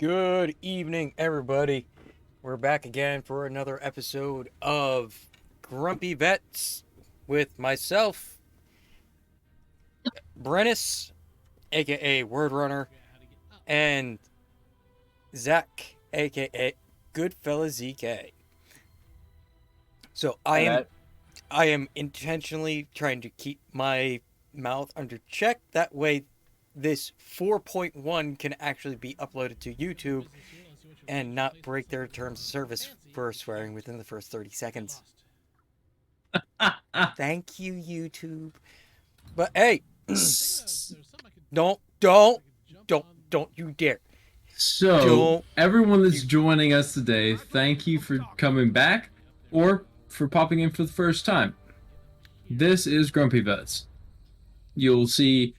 Good evening, everybody. We're back again for another episode of Grumpy Vets with myself, Brennis, aka Wordrunner, and Zach, aka Goodfella ZK. So I am intentionally trying to keep my mouth under check. That way, this 4.1 can actually be uploaded to YouTube and not break their terms of service for swearing within the first 30 seconds. Thank you, YouTube. But hey, don't you dare. So, everyone that's joining us today, thank you for coming back or for popping in for the first time. This is Grumpy Vets. You'll see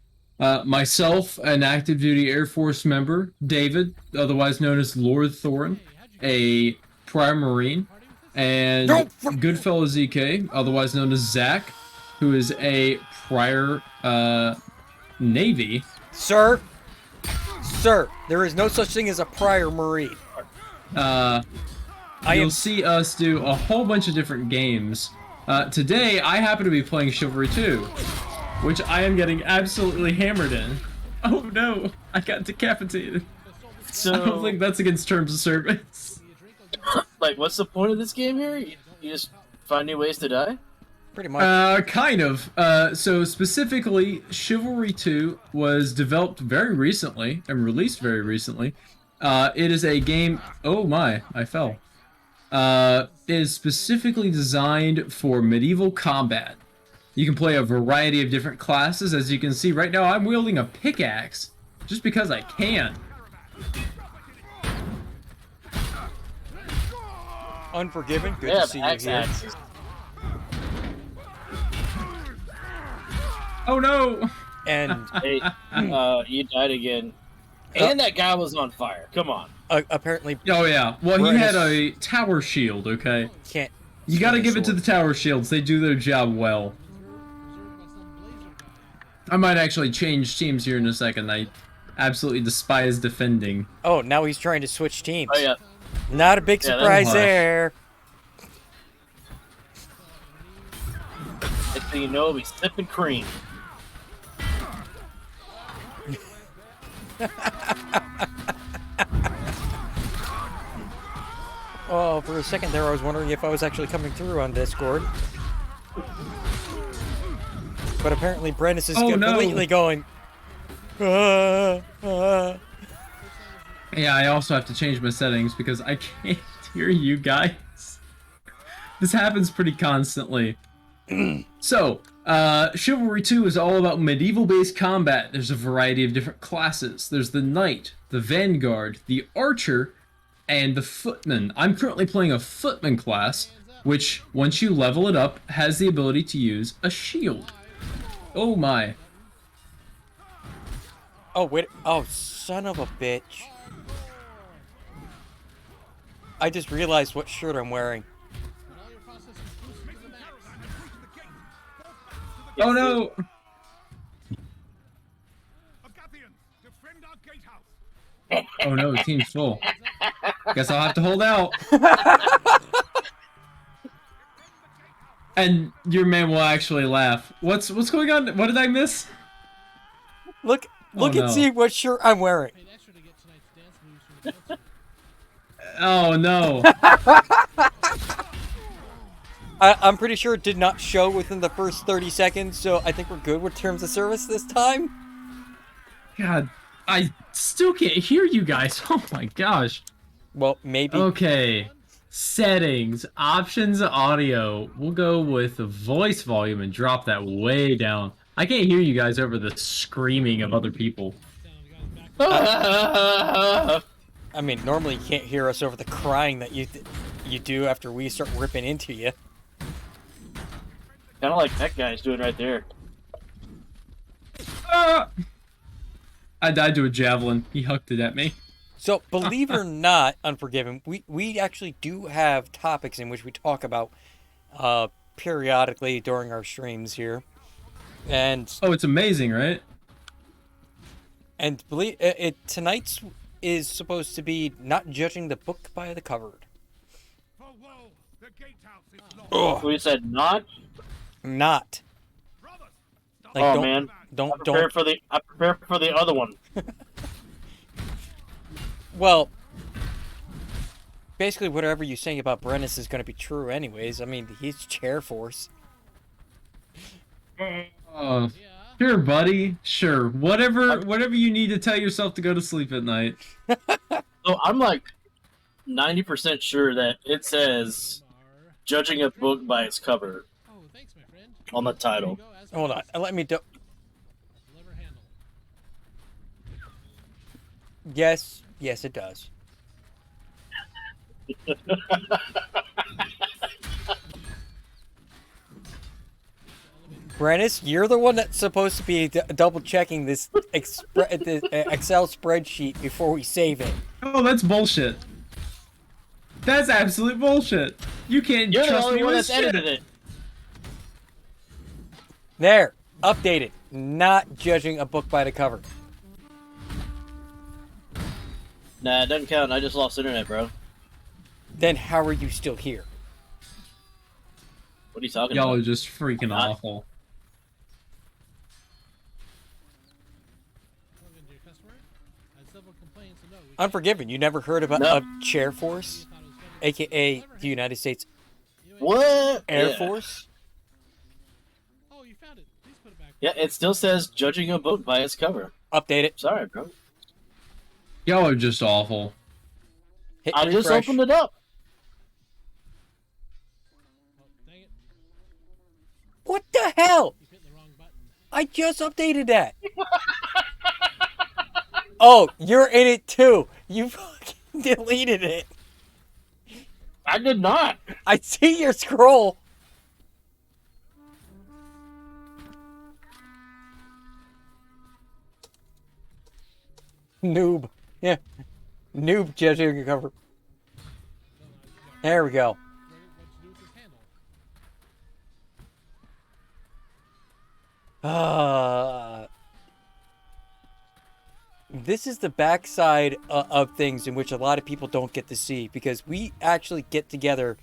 myself, an active duty Air Force member, David, otherwise known as Lord Thorin, a prior Marine, and Goodfella ZK, otherwise known as Zach, who is a prior Navy. Sir, there is no such thing as a prior Marine. You'll see us do a whole bunch of different games. Today, I happen to be playing Chivalry 2, which I am getting absolutely hammered in. Oh no, I got decapitated. So, I don't think that's against terms of service. like, what's the point of this game here? You just find new ways to die? Pretty much. Kind of. So specifically, Chivalry 2 was developed very recently and released very recently. It is a game... Oh my, I fell. It is specifically designed for medieval combat. You can play a variety of different classes. As you can see right now, I'm wielding a pickaxe just because I can. Unforgiven, good to see you here. Axes. Oh no! And Hey, you died again. And that guy was on fire. Come on. apparently Oh yeah, well he had a tower shield, okay? can't. You gotta swing a give it to sword. the tower shields, they do their job well. I might actually change teams here in a second. I absolutely despise defending. Oh, now he's trying to switch teams. Oh, yeah. Not a big Yeah, surprise that's- there. Next thing you know, he's sipping cream. Oh, for a second there, I was wondering if I was actually coming through on Discord. But apparently, Brandis is Oh, no. completely going. "Ah, ah." Yeah, I also have to change my settings because I can't hear you guys. This happens pretty constantly. So, Chivalry 2 is all about medieval-based combat. There's a variety of different classes. There's the Knight, the Vanguard, the Archer, and the Footman. I'm currently playing a Footman class, which, once you level it up, has the ability to use a shield. Oh my. Oh, wait. Oh, son of a bitch. I just realized what shirt I'm wearing. Oh no! Oh no, the team's full. Guess I'll have to hold out. And your man will actually laugh. What's going on? What did I miss? Look Oh, and no. see what shirt I'm wearing. Oh no. I'm pretty sure it did not show within the first 30 seconds, so I think we're good with terms of service this time. God, I still can't hear you guys. Oh my gosh. Well, maybe. Okay. Settings, options, audio. We'll go with the voice volume and drop that way down. I can't hear you guys over the screaming of other people. I mean, normally you can't hear us over the crying that you do after we start ripping into you. Kind of like that guy's doing right there. Ah! I died to a javelin. He hucked it at me. So, believe it or not, Unforgiven, we actually do have topics in which we talk about periodically during our streams here. And Oh, it's amazing, right? believe it, tonight's is supposed to be not judging the book by the cover. Ugh. We said not. Not. Like, Oh don't, man, don't. I prepare for the other one. Well, basically, whatever you're saying about Brennus is going to be true, anyways. I mean, he's chair force. Oh, sure, buddy. Sure. Whatever you need to tell yourself to go to sleep at night. So I'm like 90% sure that it says judging a book by its cover on the title. Hold on, let me do. Yes, it does. Brennus, you're the one that's supposed to be double checking this Excel spreadsheet before we save it. Oh, that's bullshit. That's absolute bullshit. You can't You're the trust only me one with that's shit. edited it. There, updated. Not judging a book by the cover. Nah, it doesn't count. I just lost internet, bro. Then how are you still here? What are you talking Y'all about? are just freaking awful. Unforgiven. You never heard about No. a chair force, aka the United States What? Air Yeah. Force? Oh, you found it. Please put it back. Yeah, it still says judging a book by its cover. Update it. Sorry, bro. Y'all are just awful. Hit I just refresh. opened it up. Oh, dang it. What the hell? You hit the wrong button. I just updated that. Oh, you're in it too. You fucking deleted it. I did not. I see your scroll. Noob. Yeah. Noob judging a cover. There we go. What to do with this handle? This is the backside of things in which a lot of people don't get to see, because we actually get together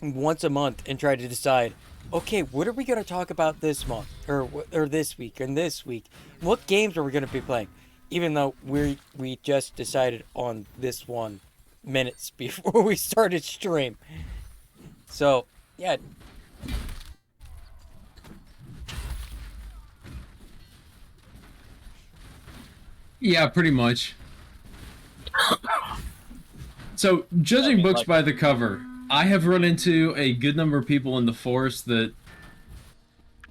once a month and try to decide, okay, what are we going to talk about this month or this week and this week? What games are we going to be playing? Even though we just decided on this one minutes before we started stream. So, yeah. Yeah, pretty much. So, judging books by the cover, I have run into a good number of people in the force that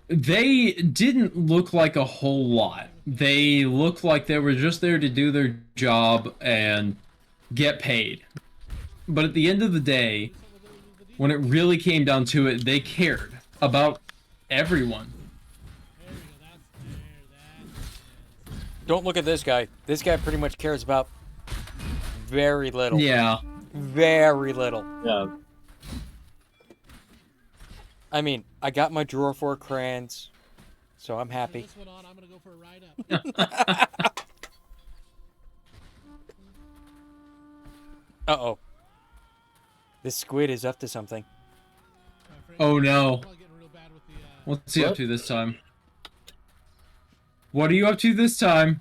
they didn't look like a whole lot. They looked like they were just there to do their job and get paid. But at the end of the day, when it really came down to it, they cared about everyone. There we go. That's there. Don't look at this guy. This guy pretty much cares about very little. Yeah. Very little. Yeah. I mean, I got my drawer full of crayons, so I'm Turn happy. this one on. I'm gonna go for a ride up. Uh-oh. This squid is up to something. My friend, Oh no. probably getting real bad with the, What's he up What? to this time? What are you up to this time?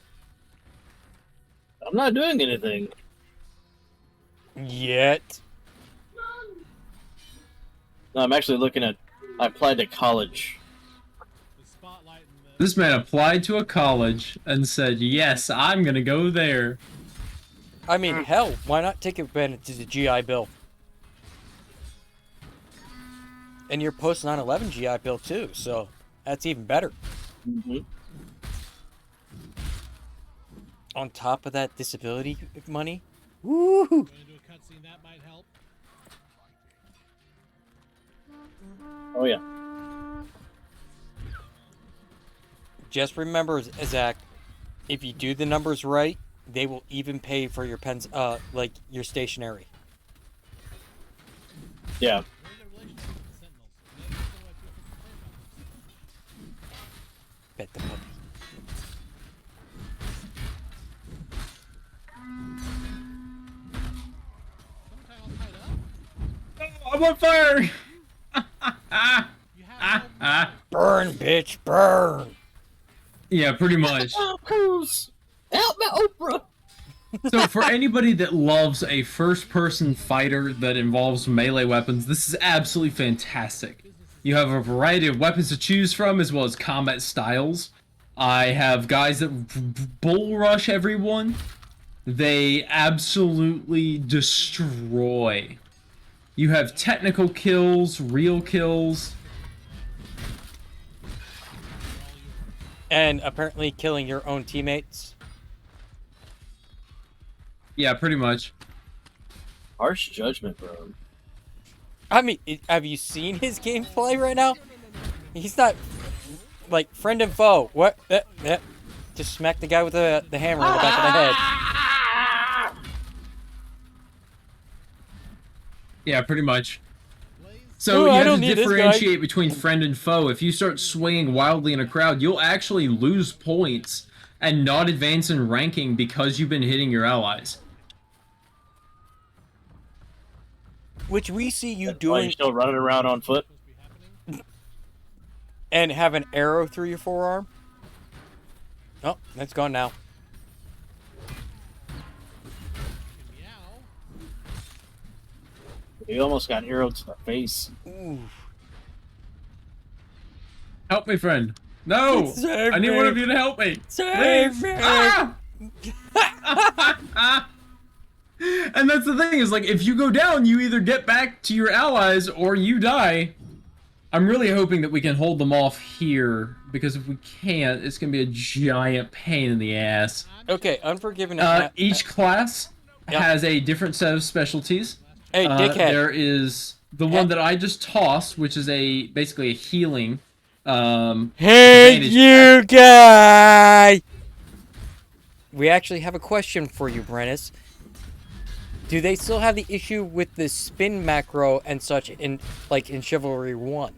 I'm not doing anything. Yet. No, I'm actually looking at. I applied to college. the spotlight and the. This man applied to a college and said, yes, I'm gonna go there. I mean, hell, why not take advantage of the GI Bill? And your post 9/11 GI Bill too, so that's even better. Mm-hmm. On top of that disability money. Woo! Going into a cutscene that might help. Oh yeah. Just remember, Zach, if you do the numbers right, they will even pay for your pens, like your stationery. Yeah. Very good relationship with the Sentinels. Maybe that's why people complain about this. Bet the puppy. I'm on fire! You have no Burn, bitch, burn. Yeah, pretty much. Tom Cruise, help me, Oprah. So for anybody that loves a first-person fighter that involves melee weapons, this is absolutely fantastic. You have a variety of weapons to choose from, as well as combat styles. I have guys that bull rush everyone. They absolutely destroy. You have technical kills, real kills. And apparently killing your own teammates. Yeah, pretty much. Harsh judgment, bro. I mean, have you seen his gameplay right now? He's not like friend and foe. What? Just smack the guy with the hammer in the back of the head. Yeah, pretty much. So Oh, you I have don't to need this guy. differentiate between friend and foe. If you start swinging wildly in a crowd, you'll actually lose points and not advance in ranking because you've been hitting your allies. Which we see you Why you doing, still running around on foot? and have an arrow through your forearm. Oh, that's gone now. He almost got arrowed to the face. Ooh. Help me, friend. No! Save I need me. one of you to help me. Save Please. me. Ah! And that's the thing, is like, if you go down, you either get back to your allies or you die. I'm really hoping that we can hold them off here, because if we can't, it's gonna be a giant pain in the ass. Okay, Unforgiven. Each class Yep. has a different set of specialties. Hey, dickhead. There is the one that I just tossed, which is basically a healing. Hey, advantage. you guy! We actually have a question for you, Brennis. Do they still have the issue with the spin macro and such in Chivalry 1?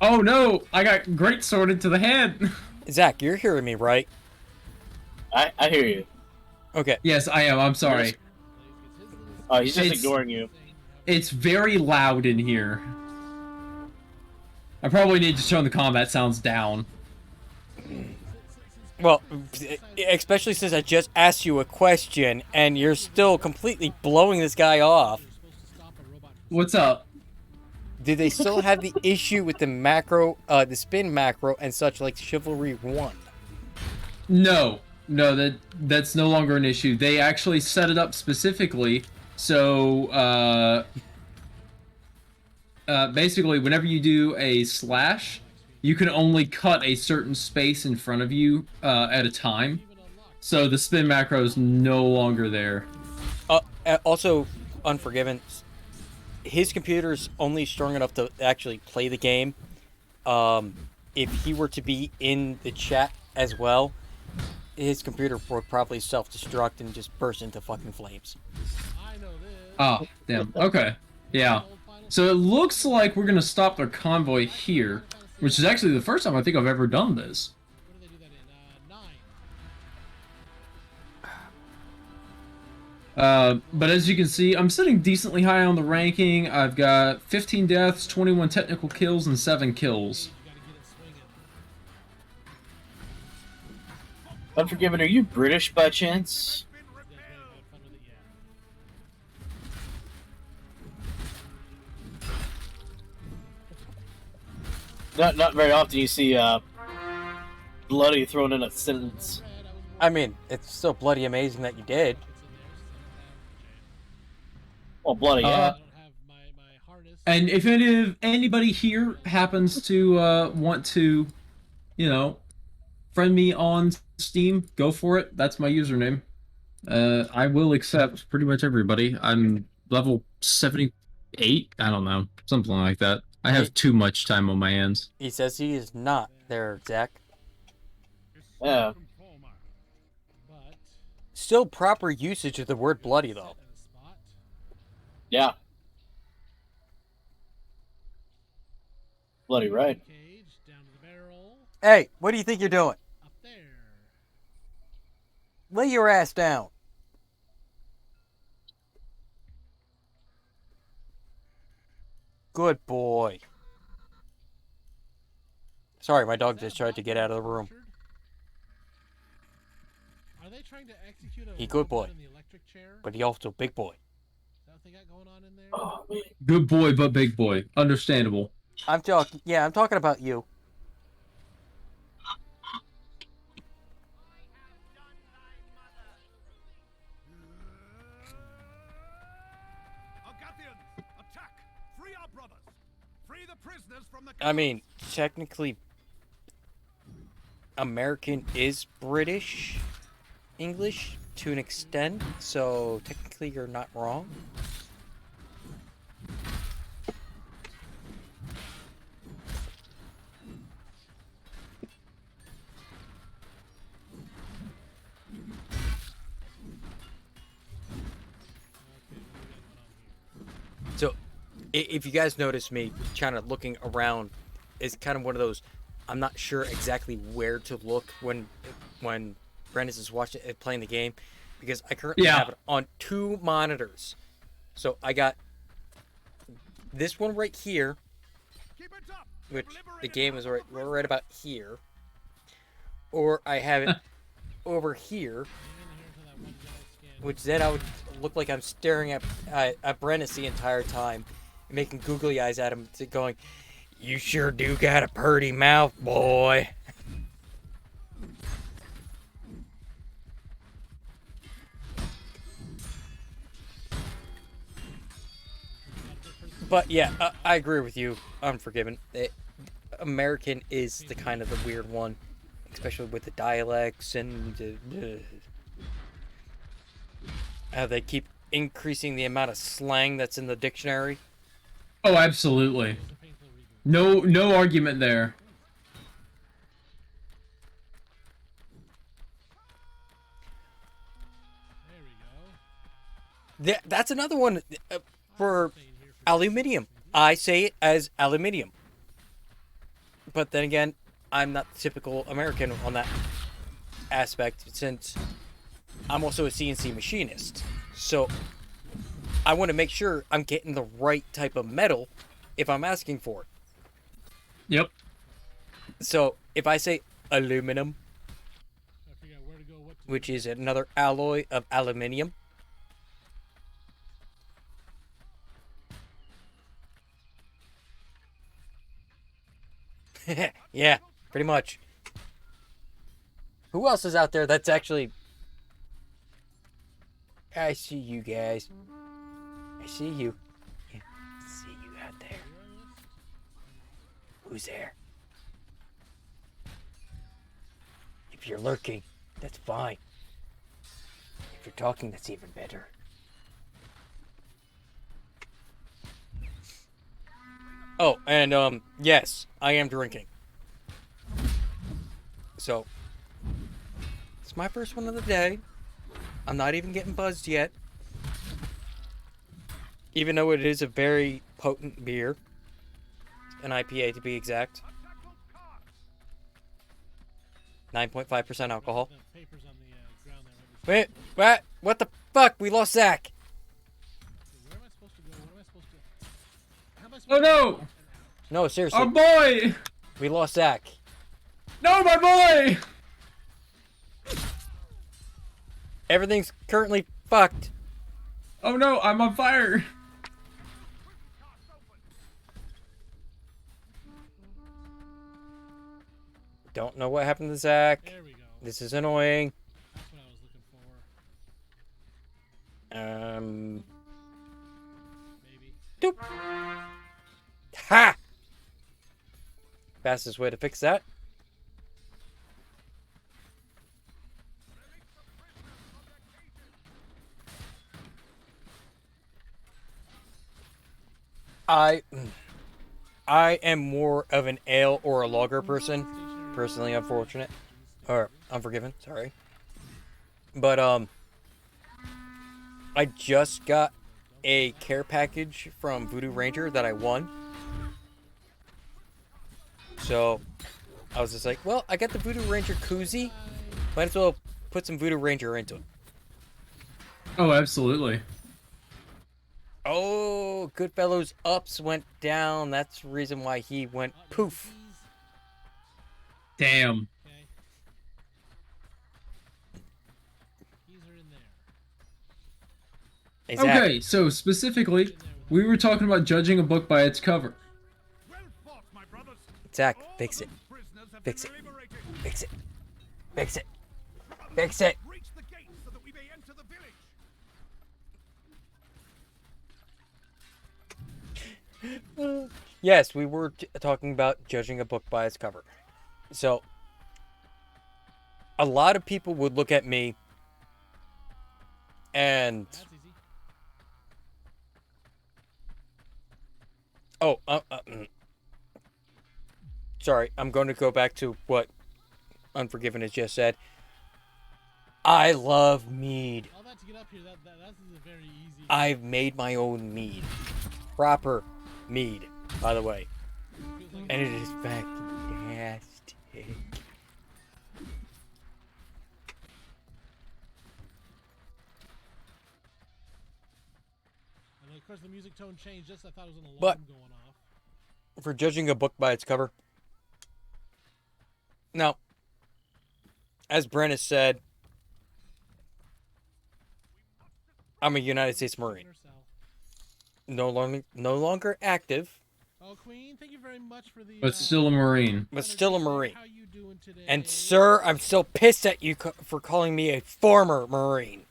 Oh no! I got great sworded to the head. Zach, you're hearing me, right? I hear you. Okay. Yes, I am. I'm sorry. Oh, he's just It's- ignoring you. It's very loud in here. I probably need to turn the combat sounds down. Well, especially since I just asked you a question and you're still completely blowing this guy off. What's up? Do they still have the issue with the macro, the spin macro and such like Chivalry 1? No, that's no longer an issue. They actually set it up specifically so basically whenever you do a slash, you can only cut a certain space in front of you at a time. So the spin macro is no longer there. Also, Unforgiven, his computer's only strong enough to actually play the game. If he were to be in the chat as well, his computer would probably self-destruct and just burst into fucking flames. Oh, damn. Okay. Yeah. So it looks like we're gonna stop their convoy here, which is actually the first time I think I've ever done this. Where do they do that in? 9. But as you can see, I'm sitting decently high on the ranking. I've got 15 deaths, 21 technical kills, and 7 kills. You gotta get it swinging. Unforgiven, are you British by chance? You guys ready to have fun with it? Yeah. Not very often you see bloody thrown in a sentence. I mean, it's still bloody amazing that you did. Well, bloody, Uh, yeah. I don't have my harness. And if anybody here happens to want to, you know, friend me on Steam, go for it. That's my username. I will accept pretty much everybody. I'm level 78. I don't know, something like that. I have too much time on my hands. He says he is not there, Zach. Yeah. But Still proper usage of the word bloody, though. in a spot. Yeah. Bloody right. Cage down to the barrel. Hey, what do you think you're doing? Up there. Lay your ass down. Good boy. Sorry, my dog just tried to get out of the room. Are they trying to execute a He good boy. robot in the electric chair? But he also big boy. Is that what they got going on in there? Oh man. Good boy, but big boy. Understandable. I'm talking. Yeah, I'm talking about you. Agathians, attack! Free our brothers! Free the prisoners from the I mean, technically, American is British English to an extent, so technically you're not wrong. So, if you guys notice me kind of looking around, it's kind of one of those. I'm not sure exactly where to look when Brandon is watching playing the game, because I currently Yeah. have it on 2 monitors. So I got this one right here, Keep it up! which the game is right about here, or I have it over here, which then I would look like I'm staring at Brandis the entire time, making googly eyes at him, going, "You sure do got a purty mouth, boy." But yeah, I agree with you. Unforgiven. American is the kind of the weird one, especially with the dialects and how they keep increasing the amount of slang that's in the dictionary. Oh, absolutely. No argument there. There we go. That's another one for aluminium. I say it as aluminium. But then again, I'm not the typical American on that aspect, since I'm also a CNC machinist. So I want to make sure I'm getting the right type of metal if I'm asking for it. Yep. So if I say aluminum, I figure out where to go, what to which is another alloy of aluminium, yeah, pretty much. Who else is out there that's actually... I see you guys. I see you. Yeah, I see you out there. Who's there? If you're lurking, that's fine. If you're talking, that's even better. Oh, and yes, I am drinking. So, it's my first one of the day. I'm not even getting buzzed yet. Even though it is a very potent beer. An IPA to be exact. 9.5% alcohol. the papers on the ground there. Wait, what the fuck? We lost Zach. Where am I supposed to go? What am I supposed to... How am I Oh supposed no! No, seriously. Our boy! We lost Zach. No, my boy! Everything's currently fucked. Oh no, I'm on fire! Don't know what happened to Zach. There we go. This is annoying. That's what I was looking for. Maybe. Doop. Ha! Fastest way to fix that. I am more of an ale or a lager person. Personally, unfortunate. Or unforgiven, sorry. But, I just got a care package from Voodoo Ranger that I won. So, I was just like, well, I got the Voodoo Ranger koozie. Might as well put some Voodoo Ranger into it. Oh, absolutely. Oh, Goodfellow's ups went down. That's the reason why he went poof. Damn. Okay. Keys are in there. Exactly. Okay, so specifically, we were talking about judging a book by its cover. Well fought, my brothers. Zach, All fix those it. prisoners have Fix been it. liberated. Fix it. Fix it. Fix it. Reach the gates so that we may enter the village. Yes, we were talking about judging a book by its cover. So, a lot of people would look at me and That's easy. oh, sorry, I'm going to go back to what Unforgiven has just said. I love mead. All that to get up here, that's a very easy. I've made my own mead. Proper mead, by the way. Feels like And it is fantastic. and of course the music tone changed. Just I thought it was an alarm But- going off. For judging a book by its cover. Now, as Brent has said, I'm a United States Marine. Herself. No longer active, Oh, Queen, thank you very much for the. But still a Marine. but still a Marine. How you doing today? And sir, I'm still pissed at you for calling me a former Marine.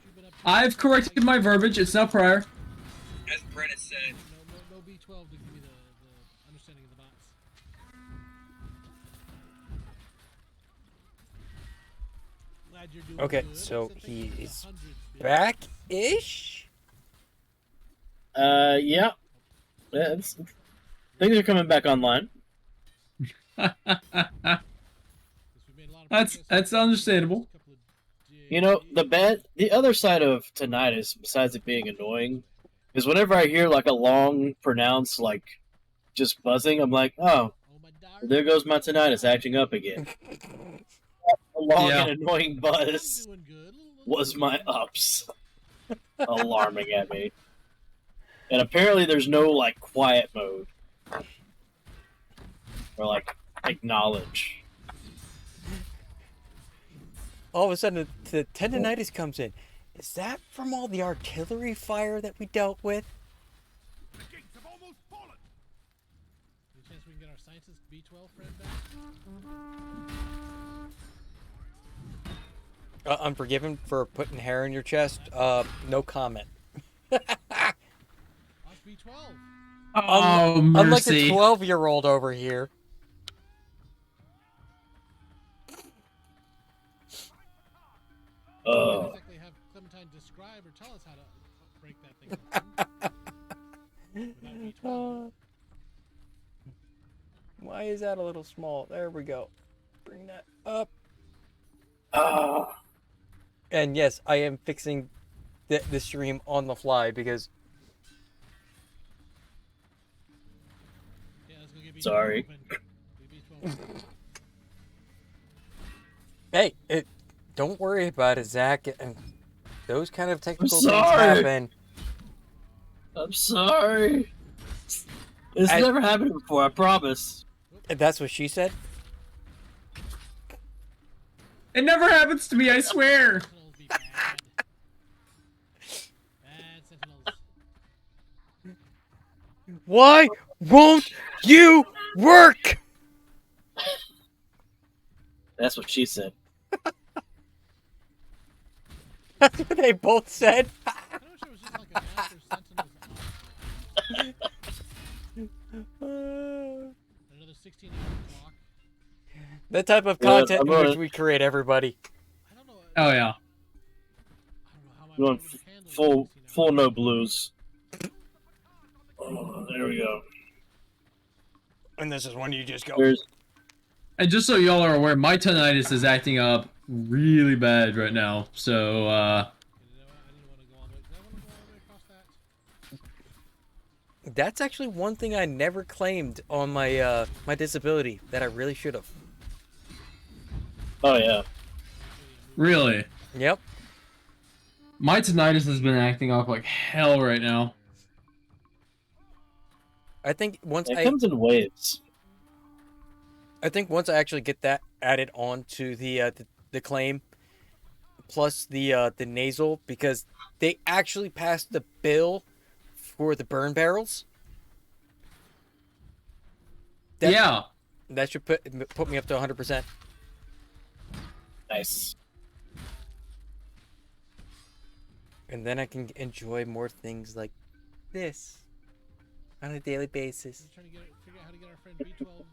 You've been up to- I've corrected my verbiage. It's now prior. As Brent has said. No B12 to give me the understanding of the box. Glad you're doing Okay, good. so Thank he you for the is 100 bits. Back-ish? Yeah. Things are coming back online. Because we made a lot of That's progress in the understandable. last couple of You know, days. the other side of tinnitus, besides it being annoying, is whenever I hear like a long, pronounced like just buzzing, I'm like, oh, Oh, my darling. there goes my tinnitus acting up again. A long Yeah. and annoying buzz I'm doing good. was my ups, alarming at me. And apparently, there's no like quiet mode or like acknowledge. All of a sudden, the tendonitis comes in. Is that from all the artillery fire that we dealt with? The gates have almost fallen. Any chance we can get our scientist B12 friend back? Unforgiven for putting hair in your chest? No comment. Lost B12. Oh, Unlike the mercy. 12-year-old over here. Oh, Exactly have Clementine describe or tell us how to break that thing open. Without B12. Why is that a little small? There we go. Bring that up. ah, And yes, I am fixing the stream on the fly because Yeah, let's go get B12 Sorry. open. Get B12 open. hey, don't worry about it, Zach. And those kind of technical things sorry. happen. I'm sorry. This I- never happened before. I promise. And that's what she said. It never happens to me, I swear. Sentinels be bad. Bad sentinels. Why won't you work? That's what she said. That's what they both said. I don't know if it was just like a master sentinels off. Another 16-hour clock. The type of Yeah, content I'm in which gonna- we create everybody. I don't know. Oh, yeah. I don't know how my You want brain would handle full 16 full hours. no blues. Oh, there we go. And this is when you just go. There's And just so y'all are aware, my tinnitus is acting up really bad right now. So, I didn't want to go all the way. Did I want to go all the way across that? That's actually one thing I never claimed on my my disability that I really should have. oh yeah. really. Yep. My tinnitus has been acting up like hell right now. I think once It comes in waves. I think once I actually get that added on to the claim, plus the nasal, because they actually passed the bill for the burn barrels. That, Yeah. that should put me up to 100%. Nice. And then I can enjoy more things like this on a daily basis. I'm trying to figure out how to get our friend B12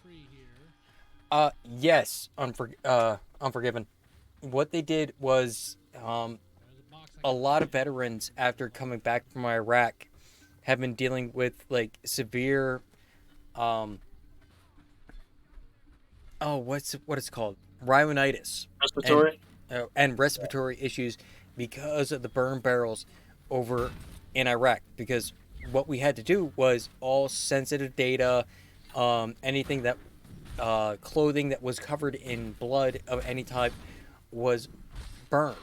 free here. Yes, Unforgiven. What they did was, There's a box I a lot of veterans after coming back from Iraq have been dealing with like severe, what it's called, rhinitis Respiratory. and respiratory issues because of the burn barrels over in Iraq. Because what we had to do was all sensitive data, anything that clothing that was covered in blood of any type was burned.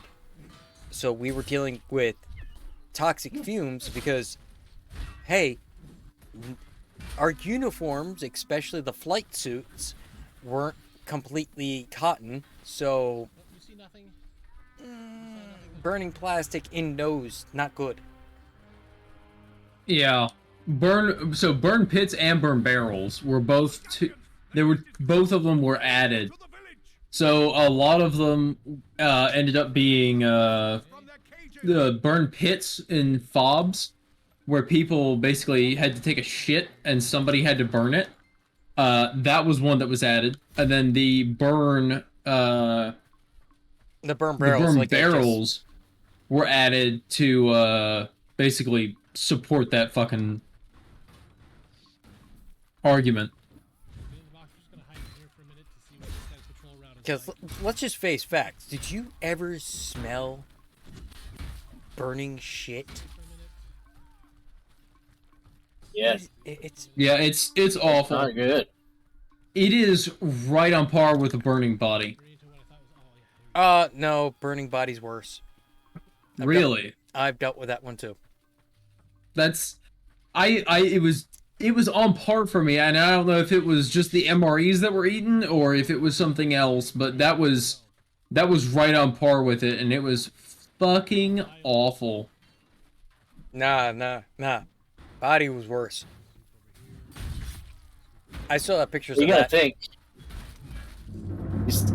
So we were dealing with toxic fumes because, hey, our uniforms, especially the flight suits, weren't completely cotton. So you see nothing? burning plastic in nose, not good. Yeah. Burn pits and burn barrels were both both of them were added. To the village. So a lot of them ended up being From their cages. the burn pits in fobs, where people basically had to take a shit and somebody had to burn it. That was one that was added, and then the burn The burn barrels, the burn like they just- barrels were added to basically support that fucking argument. Me and the box are just gonna hide in here for a minute to see what this guy's patrol route is Because like. let's just face facts. Did you ever smell burning shit? For a minute. Yes. It's Yeah, it's awful. Not good. It is right on par with a burning body. Very into what I thought was oh yeah. no, burning body's worse. Really. I've dealt with that one too. That's it was on par for me, and I don't know if it was just the MREs that were eaten or if it was something else, but that was right on par with it, and it was fucking awful. Nah. Body was worse. I still have pictures You of gotta that. think.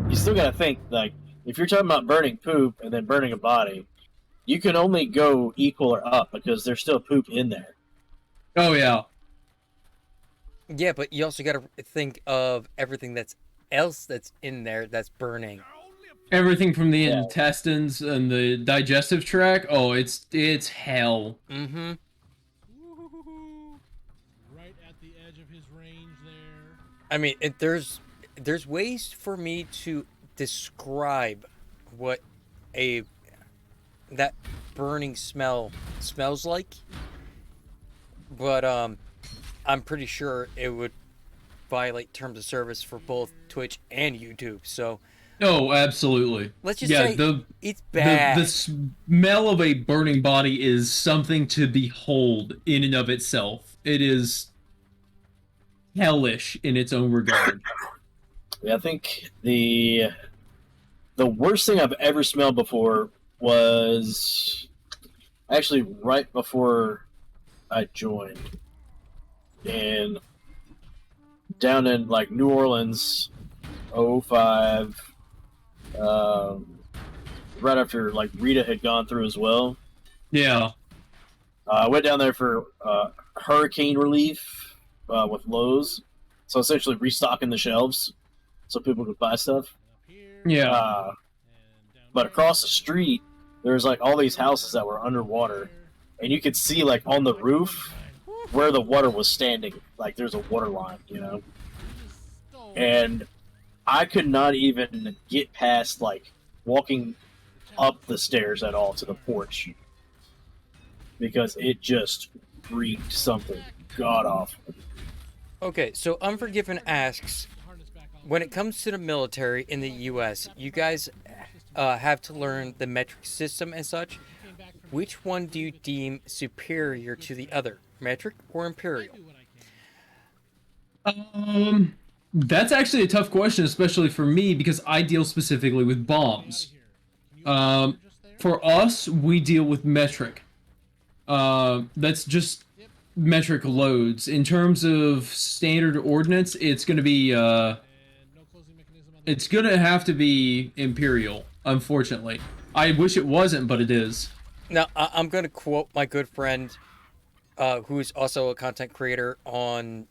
You still gotta think, like, if you're talking about burning poop and then burning a body, you can only go equal or up because there's still poop in there. Oh yeah. Yeah, but you also got to think of everything that's in there that's burning. Everything from the Yeah. intestines and the digestive tract. Oh, it's hell. Mm-hmm. Woo-hoo-hoo-hoo. Right at the edge of his range there. I mean, there's ways for me to describe what that burning smell smells like, but I'm pretty sure it would violate terms of service for both Twitch and YouTube. So Oh, absolutely. let's just Yeah, say it's bad. the smell of a burning body is something to behold in and of itself. It is hellish in its own regard. Yeah, I think the worst thing I've ever smelled before was actually right before I joined, and down in like New Orleans, 05, right after like Rita had gone through as well. Yeah. I went down there for hurricane relief with Lowe's, so essentially restocking the shelves so people could buy stuff. Up here. Yeah. And down But there. across the street, there's like all these houses that were underwater, and you could see like on the roof where the water was standing. Like there's a water line, you know. And I could not even get past like walking up the stairs at all to the porch because it just reeked something god awful. Okay, so Unforgiven asks, when it comes to the military in the U.S., you guys have to learn the metric system and such. Which one do you deem superior to the other, metric or imperial? That's actually a tough question, especially for me, because I deal specifically with bombs. For us, we deal with metric. That's just metric loads. In terms of standard ordnance, it's gonna be it's gonna have to be Imperial, unfortunately. I wish it wasn't, but it is. Now, I'm going to quote my good friend, who's also a content creator on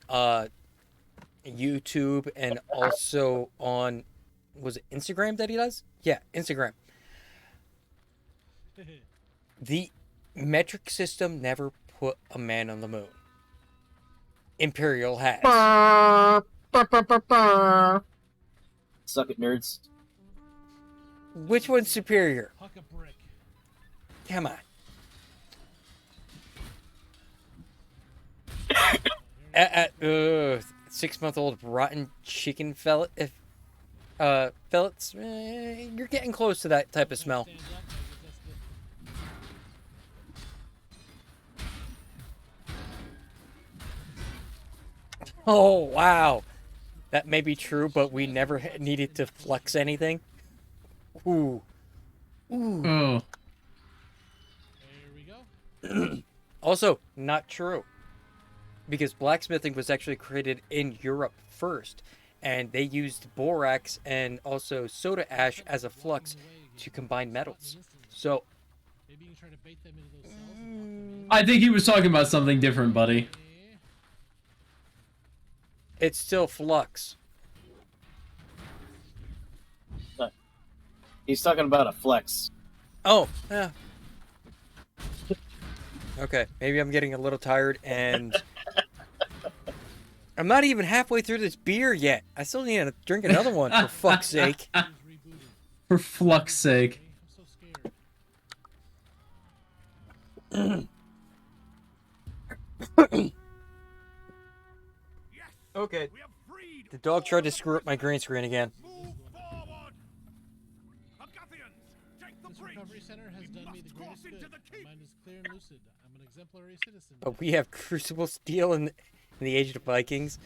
YouTube and also on, was it Instagram that he does? Yeah, Instagram. The metric system never put a man on the moon. Imperial has. Suck it, nerds. Which one's superior? Huck a brick. Come on. 6-month-old rotten chicken fillets. You're getting close to that type of smell. Stands up, I guess that's Oh, wow. That may be true, but we never needed to flex anything. Ooh. Ooh. Oh. There we go. Also, not true. Because blacksmithing was actually created in Europe first. And they used borax and also soda ash as a flux to combine metals. So, Maybe you can try to bait them into those cells and lock them in. I think he was talking about something different, buddy. it's still flux. He's talking about a flex. Oh, yeah. Okay, maybe I'm getting a little tired and I'm not even halfway through this beer yet. I still need to drink another one, for fuck's sake. It's rebooted. For flux sake. Okay, I'm so scared. Yes, Okay. we have freed. The dog tried to screw up my green screen again. Move forward. Agathians, take the This breach. recovery center has We done me must the cross greatest into good. the My keep. mind is clear and lucid. I'm an exemplary citizen. But we have Crucible Steel in the Age of the Vikings.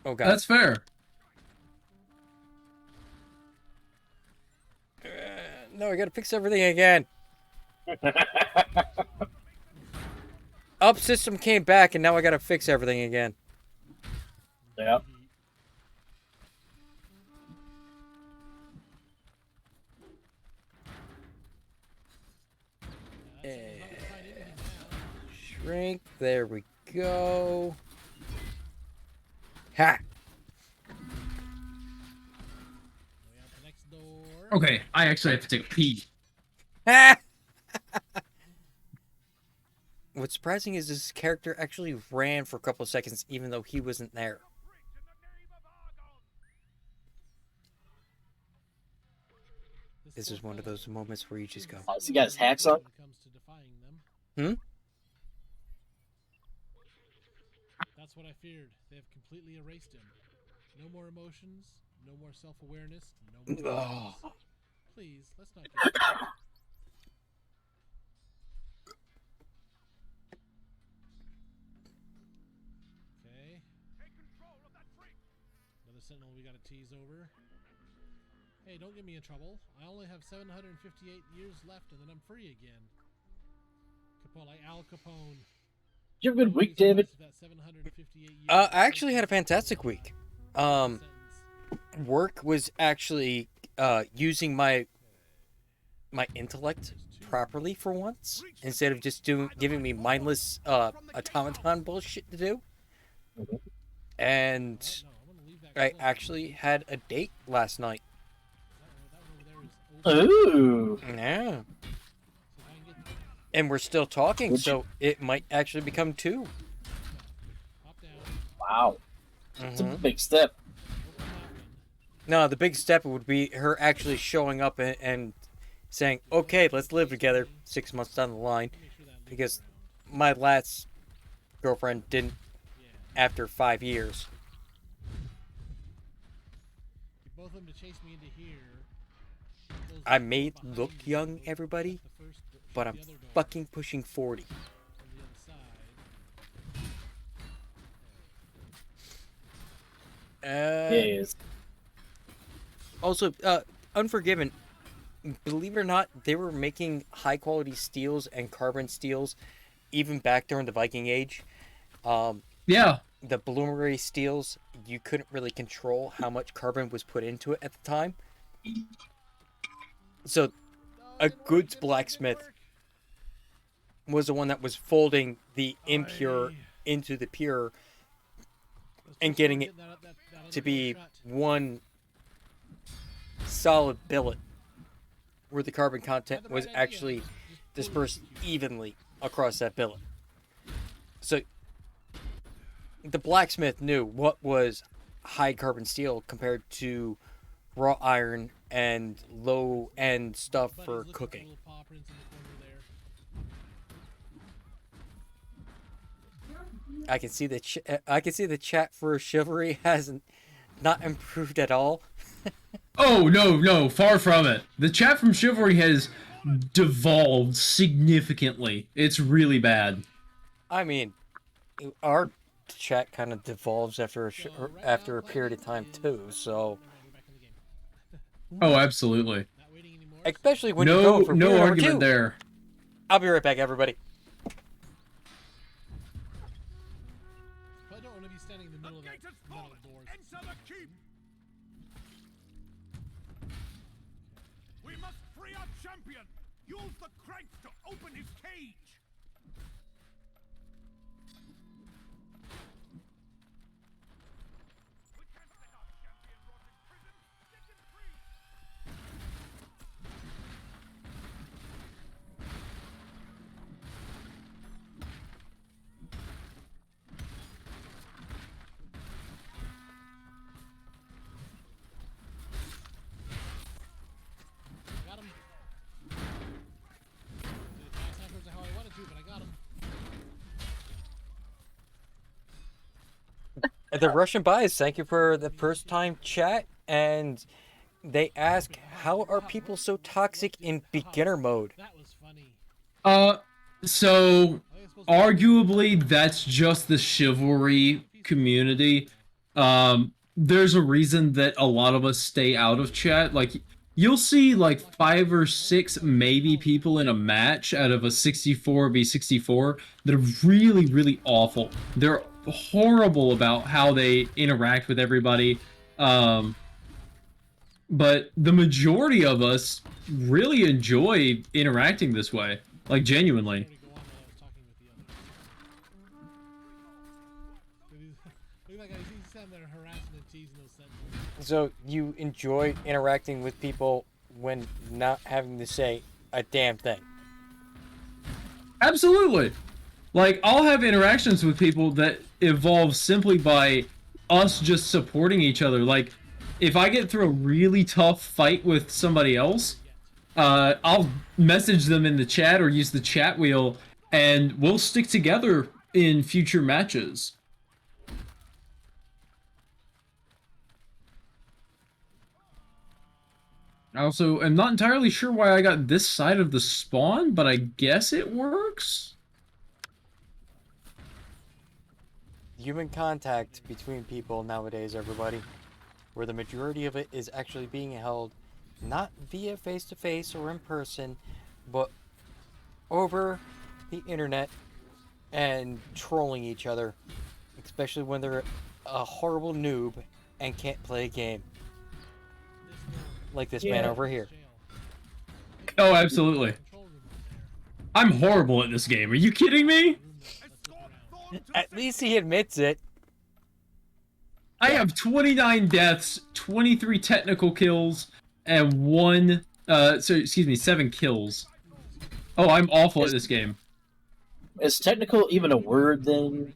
Oh god. That's fair. No, I gotta fix everything again. Up system came back and now I gotta fix everything again. Yeah. Shrink, there we go. Ha! We out the next door. Okay, I actually have to take a pee. Ha! What's surprising is this character actually ran for a couple of seconds even though he wasn't there. This is one of those moments where you just go, Oh, so he got his hacks on? When it comes to defying them. That's what I feared. They have completely erased him. No more emotions, no more self-awareness, no more Oh. feelings. Please, let's not get started. Okay. Another sentinel we gotta tease over. Hey, don't get me in trouble. I only have 758 years left and then I'm free again. Capone, like Al Capone. Did you have a good week, Always David? that 758 years I actually had a fantastic week. sentence. Work was actually using my intellect properly for once instead of just giving me mindless automaton bullshit to do. And No, I'm gonna leave that I closed. actually had a date last night. That one over there is open. Ooh. Yeah. So if I can get And we're still talking, Would you- so it might actually become 2. pop down, Wow. It's a Mhm. big step. open knocking. No, the big step would be her actually showing up and saying, "Okay, let's live together." 6 months down the line, Make sure that leaves because around. my last girlfriend didn't Yeah. after 5 years. Get both of them to chase me into here. Close I the door may behind look you, young, everybody, shut the first do- but shut I'm the other door fucking pushing 40. on the other side. Yeah, he is. Also, Unforgiven, believe it or not, they were making high quality steels and carbon steels even back during the Viking Age. Yeah. The Bloomery steels, you couldn't really control how much carbon was put into it at the time. So, a goods blacksmith was the one that was folding the impure into the pure and getting it to be one solid billet where the carbon content was actually dispersed evenly across that billet. So the blacksmith knew what was high carbon steel compared to raw iron and low end stuff for cooking. I can see the chat for Chivalry hasn't not improved at all. Oh, no, far from it. The chat from Chivalry has devolved significantly. It's really bad. I mean, our chat kind of devolves after a period of time too, so... Oh, absolutely. Especially when you go for no beer number argument 2. there. I'll be right back, everybody. I don't want to be standing in the middle of that Gate is metal fallen. doors. Enter the keep. We must free our champion. Use the crank to open his cage. We can't let our champion rot in prison. Get him free. Got him. Didn't pass afterwards how I wanted to, but I got him. The Russian Bias, thank you for the first time chat, and they ask, how are people so toxic in beginner mode? That was funny. So arguably that's just the Chivalry community. There's a reason that a lot of us stay out of chat. Like, you'll see like 5 or 6 maybe people in a match out of a 64v64 that are really, really awful. They're horrible about how they interact with everybody. But the majority of us really enjoy interacting this way. Like, genuinely. Go on while I was talking with the others. Look at that guy. He's standing there harassing and teasing those sentinels. So you enjoy interacting with people when not having to say a damn thing? Absolutely. Like, I'll have interactions with people that evolve simply by us just supporting each other. Like, if I get through a really tough fight with somebody else, I'll message them in the chat or use the chat wheel, and we'll stick together in future matches. I also am not entirely sure why I got this side of the spawn, but I guess it works? Human contact between people nowadays, everybody, where the majority of it is actually being held not via face-to-face or in person, but over the internet and trolling each other, especially when they're a horrible noob and can't play a game. Like this man Yeah. over here. Oh, absolutely. I'm horrible at this game. Are you kidding me? Escort Thorn to At least he admits it. I have 29 deaths, 23 technical kills, and 7 kills. Oh, I'm awful at this game. Is technical even a word then?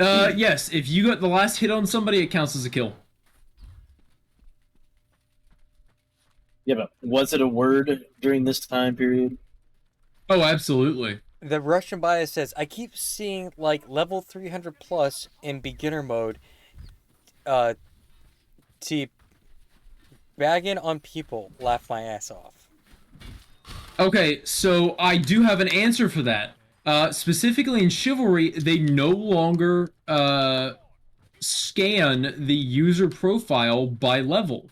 Yes, if you got the last hit on somebody, it counts as a kill. Yeah, but was it a word during this time period? Oh, absolutely. The Russian Bias says, I keep seeing like level 300 plus in beginner mode to bagging on people, laugh my ass off. Okay, so I do have an answer for that. Specifically in Chivalry, they no longer scan the user profile by level.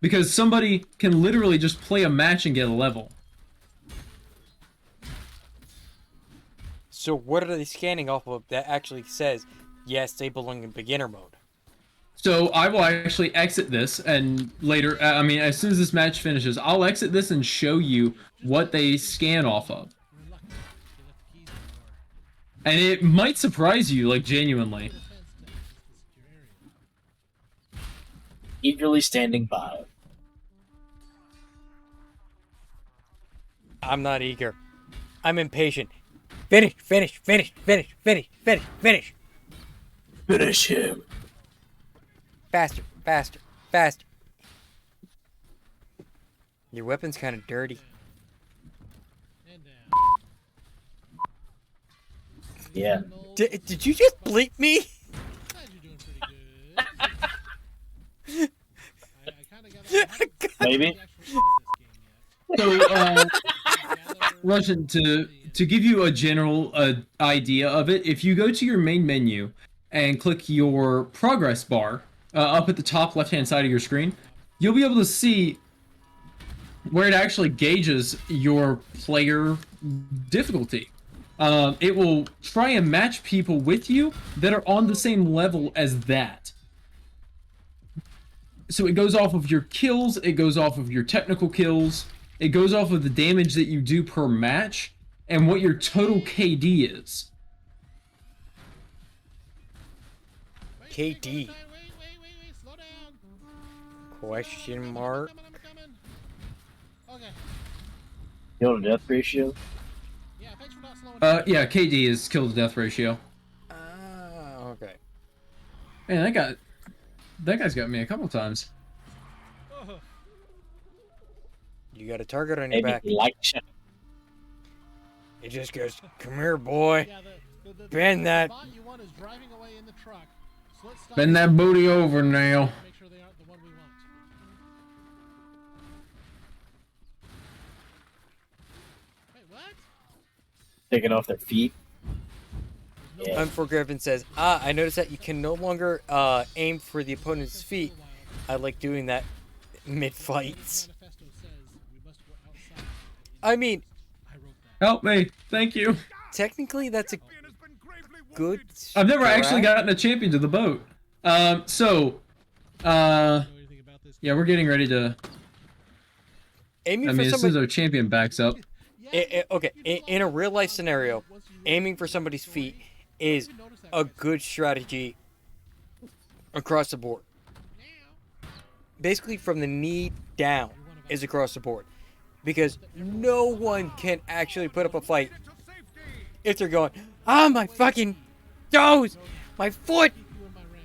Because somebody can literally just play a match and get a level. So what are they scanning off of that actually says, yes, they belong in beginner mode? So I will actually exit this, and later, I mean, as soon as this match finishes, I'll exit this and show you what they scan off of. You're lucky. They left the keys in the door. And it might surprise you, like, genuinely. Defense tech is the secure area. Eagerly standing by. I'm not eager. I'm impatient. Finish, finish, finish, finish, finish, finish, finish. Finish him. Faster, faster, faster. Your weapon's kind of dirty. And down. Yeah. Did you just bleep me? Glad you're doing pretty good. I kind of got that. Maybe. So, Russian, to give you a general idea of it, if you go to your main menu and click your progress bar up at the top left-hand side of your screen, you'll be able to see where it actually gauges your player difficulty. It will try and match people with you that are on the same level as that. So it goes off of your kills, it goes off of your technical kills, it goes off of the damage that you do per match, and what your total KD is. KD. Wait, slow down. Question mark. I'm coming. Okay. Kill to death ratio. Yeah, thanks for not slowing down. Yeah, KD is kill to death ratio. Okay. Man, that guy's got me a couple times. Oh, You got a target on your Maybe back. he likes you. It just goes, come here, boy. yeah, the Bend that. bot you want is driving away in the truck. So let's stop Bend that booty over now. make sure they aren't the one we want. Wait, what? Taking off their feet. There's no Yeah. Unforgiven says, I noticed that you can no longer aim for the opponent's feet. I like doing that mid-fights. Manifesto says we must go outside. I mean, I wrote that. Help me. Thank you. technically that's a Champion has been gravely good I've never actually strat. gotten a champion to the boat. So, Know anything about this? yeah, we're getting ready to... Aiming I for mean, as soon as somebody... our champion backs up. Okay, in a real-life scenario, aiming for somebody's feet is a good strategy across the board. Basically, from the knee down is across the board. Because no one can actually put up a fight to safety. if they're going, ah, my fucking toes, my foot. You and my ram.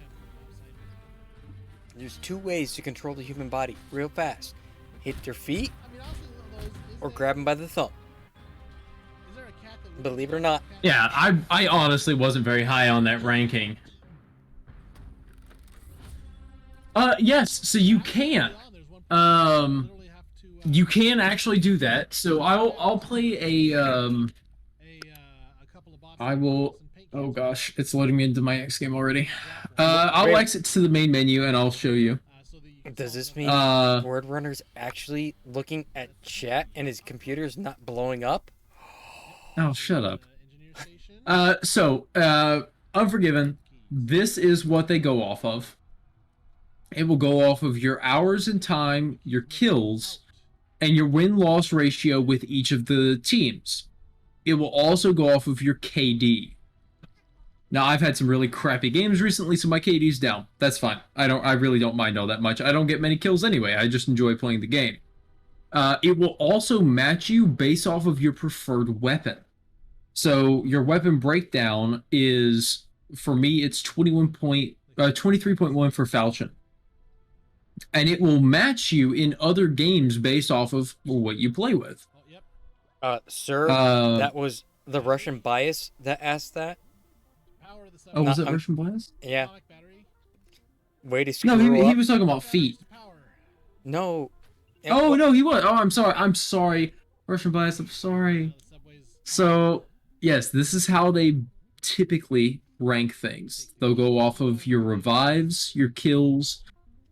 There's two ways to control the human body real fast. Hit their feet I mean, honestly, though, is or there- grab them by the thumb. Is there a cat that would- Believe it or not. Yeah, I honestly wasn't very high on that ranking. Yes, so you can. There's one person Um, literally have to, you can actually do that. So I'll play a a couple of boxes I will. and paint Oh cans. gosh, it's loading me into my X game already. I'll Wait. exit to the main menu and I'll show you. So that you can Does solve this the- mean Uh, Word Runner's actually looking at chat and his computer's not blowing up? Oh, shut up. engineer station? Unforgiven. This is what they go off of. It will go off of your hours in time, your kills, and your win-loss ratio with each of the teams. It will also go off of your KD. Now, I've had some really crappy games recently, so my KD's down. That's fine. I really don't mind all that much. I don't get many kills anyway. I just enjoy playing the game. It will also match you based off of your preferred weapon. So your weapon breakdown is, for me, it's 23.1 for Falchion. And it will match you in other games based off of what you play with. Oh, yep. Sir, that was the Russian bias that asked that? Power of the Oh, was No, it I'm- Russian bias? Yeah. atomic battery. Way to screw No, he up. was talking about feet. Power. No. Oh, no, he was. Oh, I'm sorry. I'm sorry. Russian bias, I'm sorry. Subways. So, yes, this is how they typically rank things. They'll go off of your revives, your kills,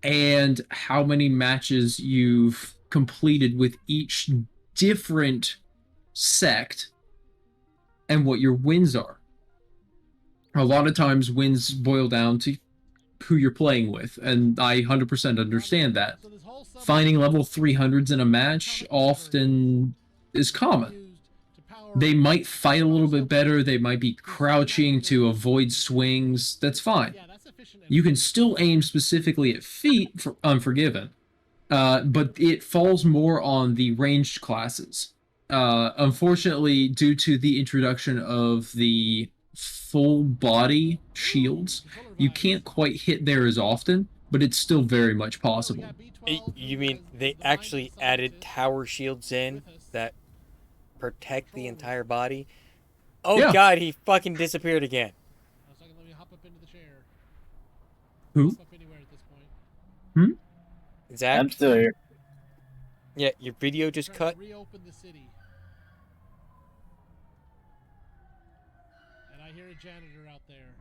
and how many matches you've completed with each different sect, and what your wins are. A lot of times wins boil down to who you're playing with, and I 100% understand that. Finding level 300s in a match often is common. They might fight a little bit better, they might be crouching to avoid swings, that's fine. You can still aim specifically at feet for Unforgiven, but it falls more on the ranged classes. Unfortunately, due to the introduction of the full body shields, you can't quite hit there as often, but it's still very much possible. You mean they actually added tower shields in that protect the entire body? Oh Yeah. God, he fucking disappeared again. Let me hop up into the chair. Who? Hop up anywhere at this point. Zach? I'm still here. Yeah, your video just Trying cut. to reopen the city. And I hear a janitor out there.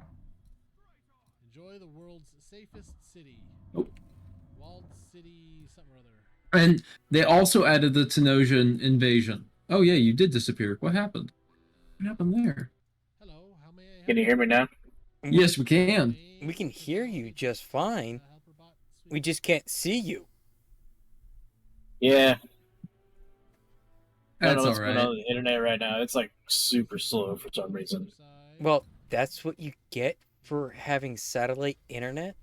Enjoy the world's safest city. Oh. Walled City something or other. And they also added the Tenosian invasion. Oh yeah, you did disappear. What happened? What happened there? Hello, how may I help Can you hear me now? Yes, we can. We can hear you just fine. We just can't see you. Yeah. I don't That's know what's going on alright. with the internet right now. It's like super slow for some reason. Well, that's what you get for having satellite internet.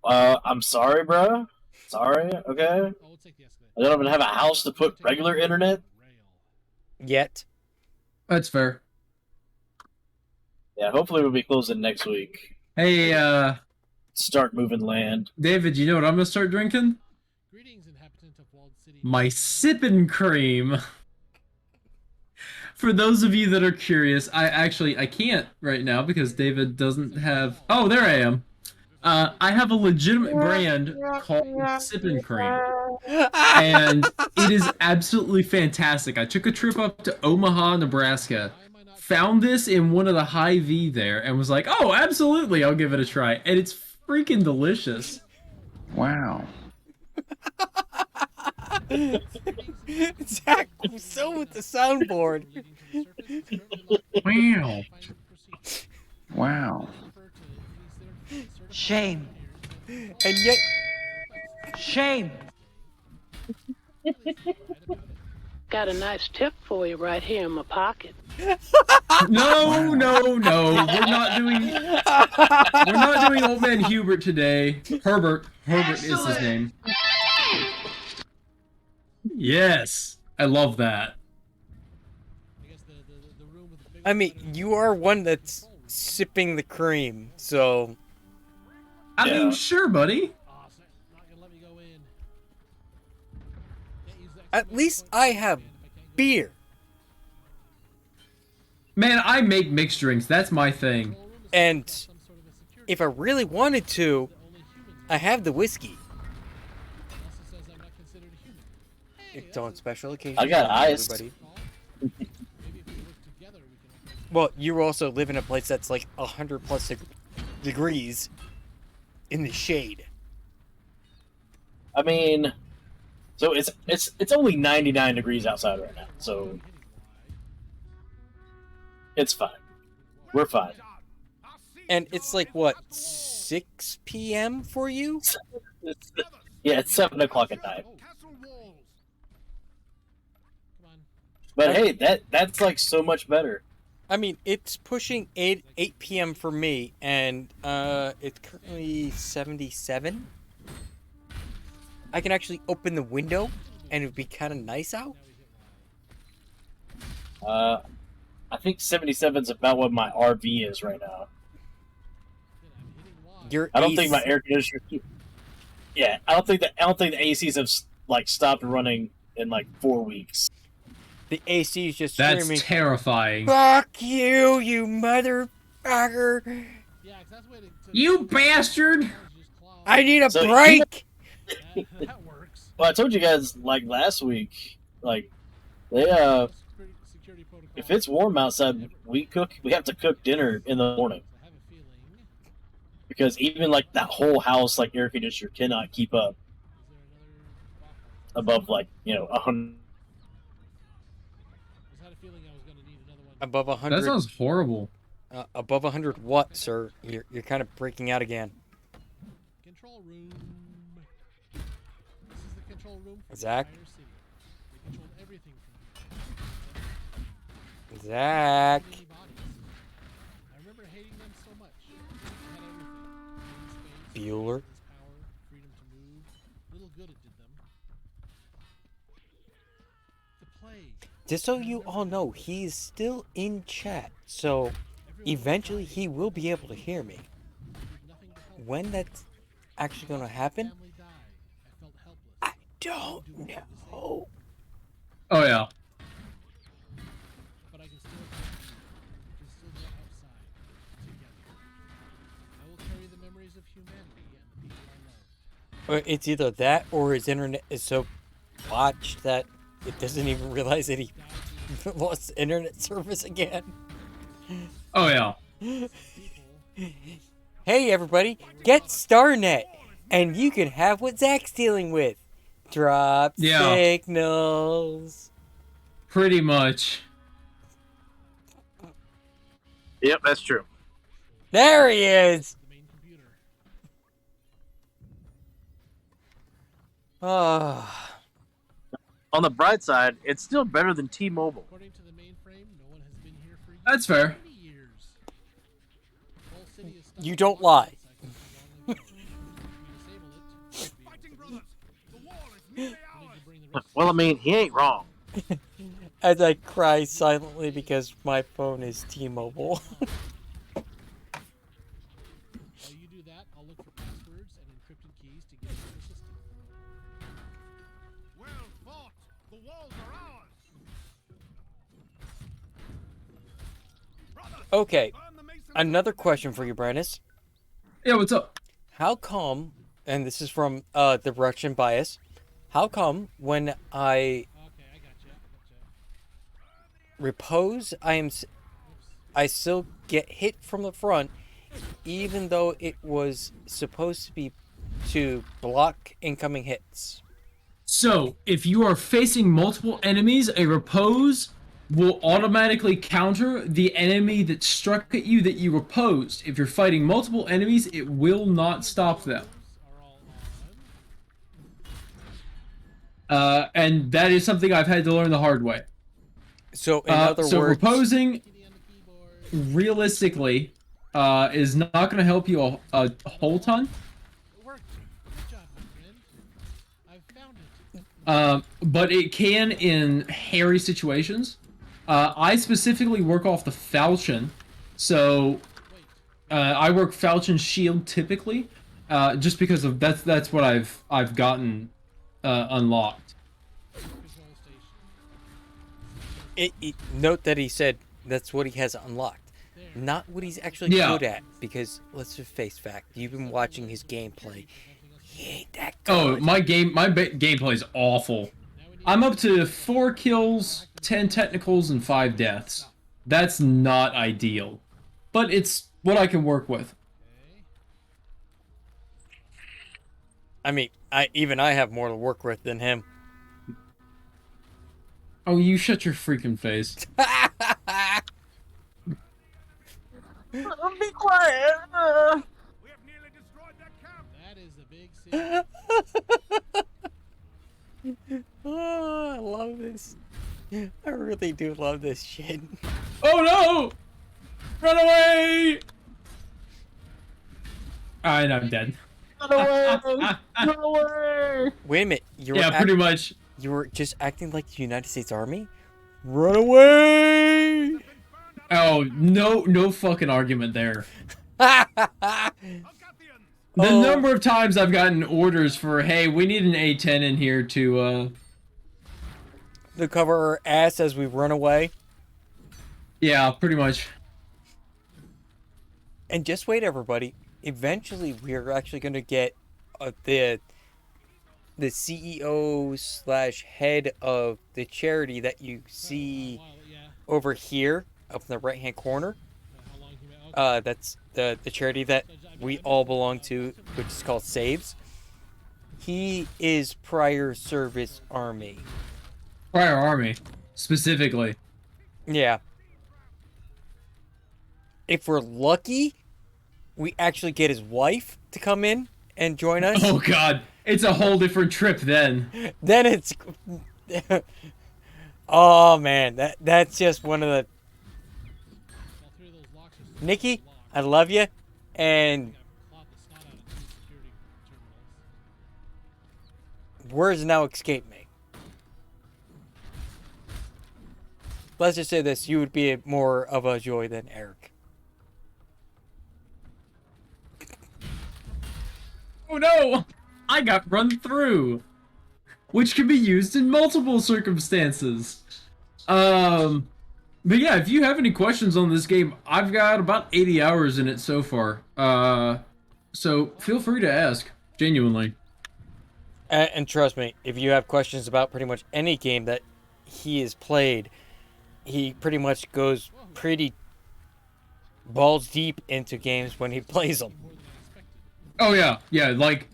I'm sorry, bro. Sorry, okay? Oh, we'll take the escalator. I don't even have a house to put regular internet. Yet. That's fair. Yeah, hopefully we'll be closing next week. Hey, Start moving land. David, you know what I'm gonna start drinking? Greetings, inhabitant of Walled City. My sippin' cream. For those of you that are curious, I can't right now because David doesn't have. Oh, there I am. I have a legitimate brand called Sippin' Cream, and it is absolutely fantastic. I took a trip up to Omaha, Nebraska, found this in one of the Hy-Vee there, and was like, "Oh, absolutely, I'll give it a try." And it's freaking delicious. Wow. Zach, I'm so with the soundboard. Wow. Wow. Shame. And yet, Shame. Got a nice tip for you right here in my pocket. No, we're not doing Old Man Hubert today. Herbert is his name. Yes, I love that. I mean, you are one that's sipping the cream, so I Yeah. mean, sure, buddy. at least I have beer. Man, I make mixed drinks. That's my thing. And if I really wanted to, I have the whiskey. It's on special occasions. I got only, iced. everybody. Well, you also live in a place that's like 100 plus degrees in the shade. I mean, so it's only 99 degrees outside right now, so it's fine. We're fine. And it's like, what, 6 p.m. for you? Yeah, it's 7 o'clock at night. Castle walls. But hey, that's like so much better. I mean, it's pushing 8 p.m. for me, and it's currently 77. I can actually open the window, and it would be kind of nice out. I think 77 is about what my RV is right now. Your I don't AC think my air conditioner. Yeah, I don't think the ACs have like stopped running in like 4 weeks. The AC is just That's screaming, terrifying. "Fuck you, you motherfucker! You bastard! I need a So- break!" That works. Well, I told you guys like last week, like they security protocol. If it's warm outside, we have to cook dinner in the morning. I have a feeling. Because even like that whole house, like air conditioner, cannot keep up Is there another waffle? above like 100. I had a feeling I was going to need another one. Above That 100. sounds horrible. Above 100 what, sir? You're kind of breaking out again. Control room. This is the control room for Zach? the entire city. They controlled everything from here. Zach. Many bodies. I remember hating them so much. They had everything. Space, Bueller. power, freedom to move. Little good it did them. The plague. Just so you all know, he's still in chat, so eventually he will be able to hear me. Nothing to help. When that's actually going to happen, Family die. I felt helpless. I don't know. Oh yeah. But I can still help you. We can still go outside together. I will carry the memories of humanity and the people I love. It's either that or his internet is so botched that it doesn't even realize that he lost internet service again. Oh yeah. Hey everybody, get StarNet, and you can have what Zach's dealing with. Drop Yeah. signals. Pretty much. Yep, that's true. There he is. The main computer. Ah, On the bright side, it's still better than T-Mobile. According to the mainframe, no one has been here for That's fair. 20 years. The whole city is stuck You in don't lockdown lie. cycle for long ago. If we disable it, it'll be Fighting over. brothers, the wall is nearly We need ours. to bring the rest Well, I mean, he ain't wrong. as I cry silently because my phone is T-Mobile. While you do that, I'll look for passwords and encrypted keys to get into the system. Well fought. The walls are ours. Brothers, Okay, burn the masonry. another question for you, Brandis. Yeah, what's up? How come, and this is from the Russian bias, how come when I Okay, I gotcha. repose, I still get hit from the front, even though it was supposed to be to block incoming hits? So, if you are facing multiple enemies, a repose will automatically counter the enemy that struck at you that you reposed. If you're fighting multiple enemies, it will not stop them. Are all on. And that is something I've had to learn the hard way. So in other So words, reposing, TD on the keyboard. realistically, is not going to help you a whole ton. It worked. Good job, my friend. I've found it. But it can in hairy situations. I specifically work off the falchion, so Wait. I work falchion shield typically, just because of that's what I've gotten unlocked. Control station. note that he said that's what he has unlocked, There. not what he's actually Yeah. good at. Because let's just face fact, you've been watching his gameplay. He ain't that good. Oh, my gameplay is awful. Now we need I'm up to 4 kills, 10 technicals, and 5 deaths. That's not ideal, but it's what I can work with. Okay. I mean, I have more to work with than him. Oh, you shut your freaking face. Be quiet. We have nearly destroyed their camp. That is a big city. Oh, I love this. I really do love this shit. Oh no! Run away! Alright, I'm dead. Run away! Run away! Wait a minute, Yeah, pretty much. you were just acting like the United States Army? Run away! Oh, no fucking argument there. Alcathians, The Oh. number of times I've gotten orders for, hey, we need an A10 in here to, To cover our ass as we run away. yeah, pretty much. And just wait, everybody. Eventually, we're actually going to get the CEO / head of the charity that you see Wow, yeah. over here, up in the right-hand corner. How long he may- okay. That's the charity that we all belong to, which is called Saves. He is prior service Army. Prior Army, specifically. Yeah. If we're lucky, we actually get his wife to come in and join us. Oh God, it's a whole different trip then. Then it's... Oh, man. That's just one of the... All three of those locks are still Nikki, locked. I love you. And Clawed the snot out of 2 security terminals. words now escape me. Let's just say this, you would be more of a joy than Eric. Oh no! I got run through! Which can be used in multiple circumstances. But yeah, if you have any questions on this game, I've got about 80 hours in it so far. So feel free to ask, genuinely. And trust me, if you have questions about pretty much any game that he has played, he pretty much goes pretty balls deep into games when he plays them. Oh yeah, yeah, like,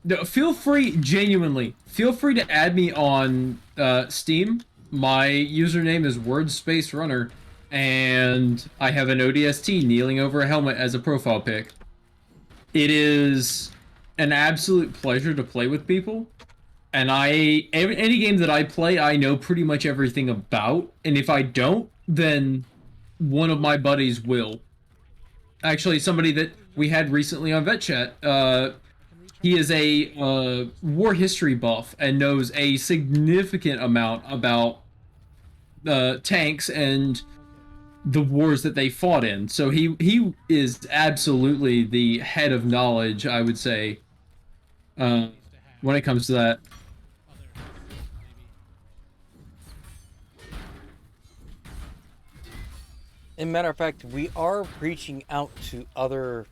no, feel free, genuinely, feel free to add me on Steam. My username is WordSpaceRunner, and I have an ODST kneeling over a helmet as a profile pic. It is an absolute pleasure to play with people, and any game that I play, I know pretty much everything about, and if I don't, then one of my buddies will. Actually, somebody that we had recently on Vet Chat, he is a war history buff and knows a significant amount about tanks and the wars that they fought in. So he is absolutely the head of knowledge, I would say, when it comes to that. As a matter of fact, we are reaching out to other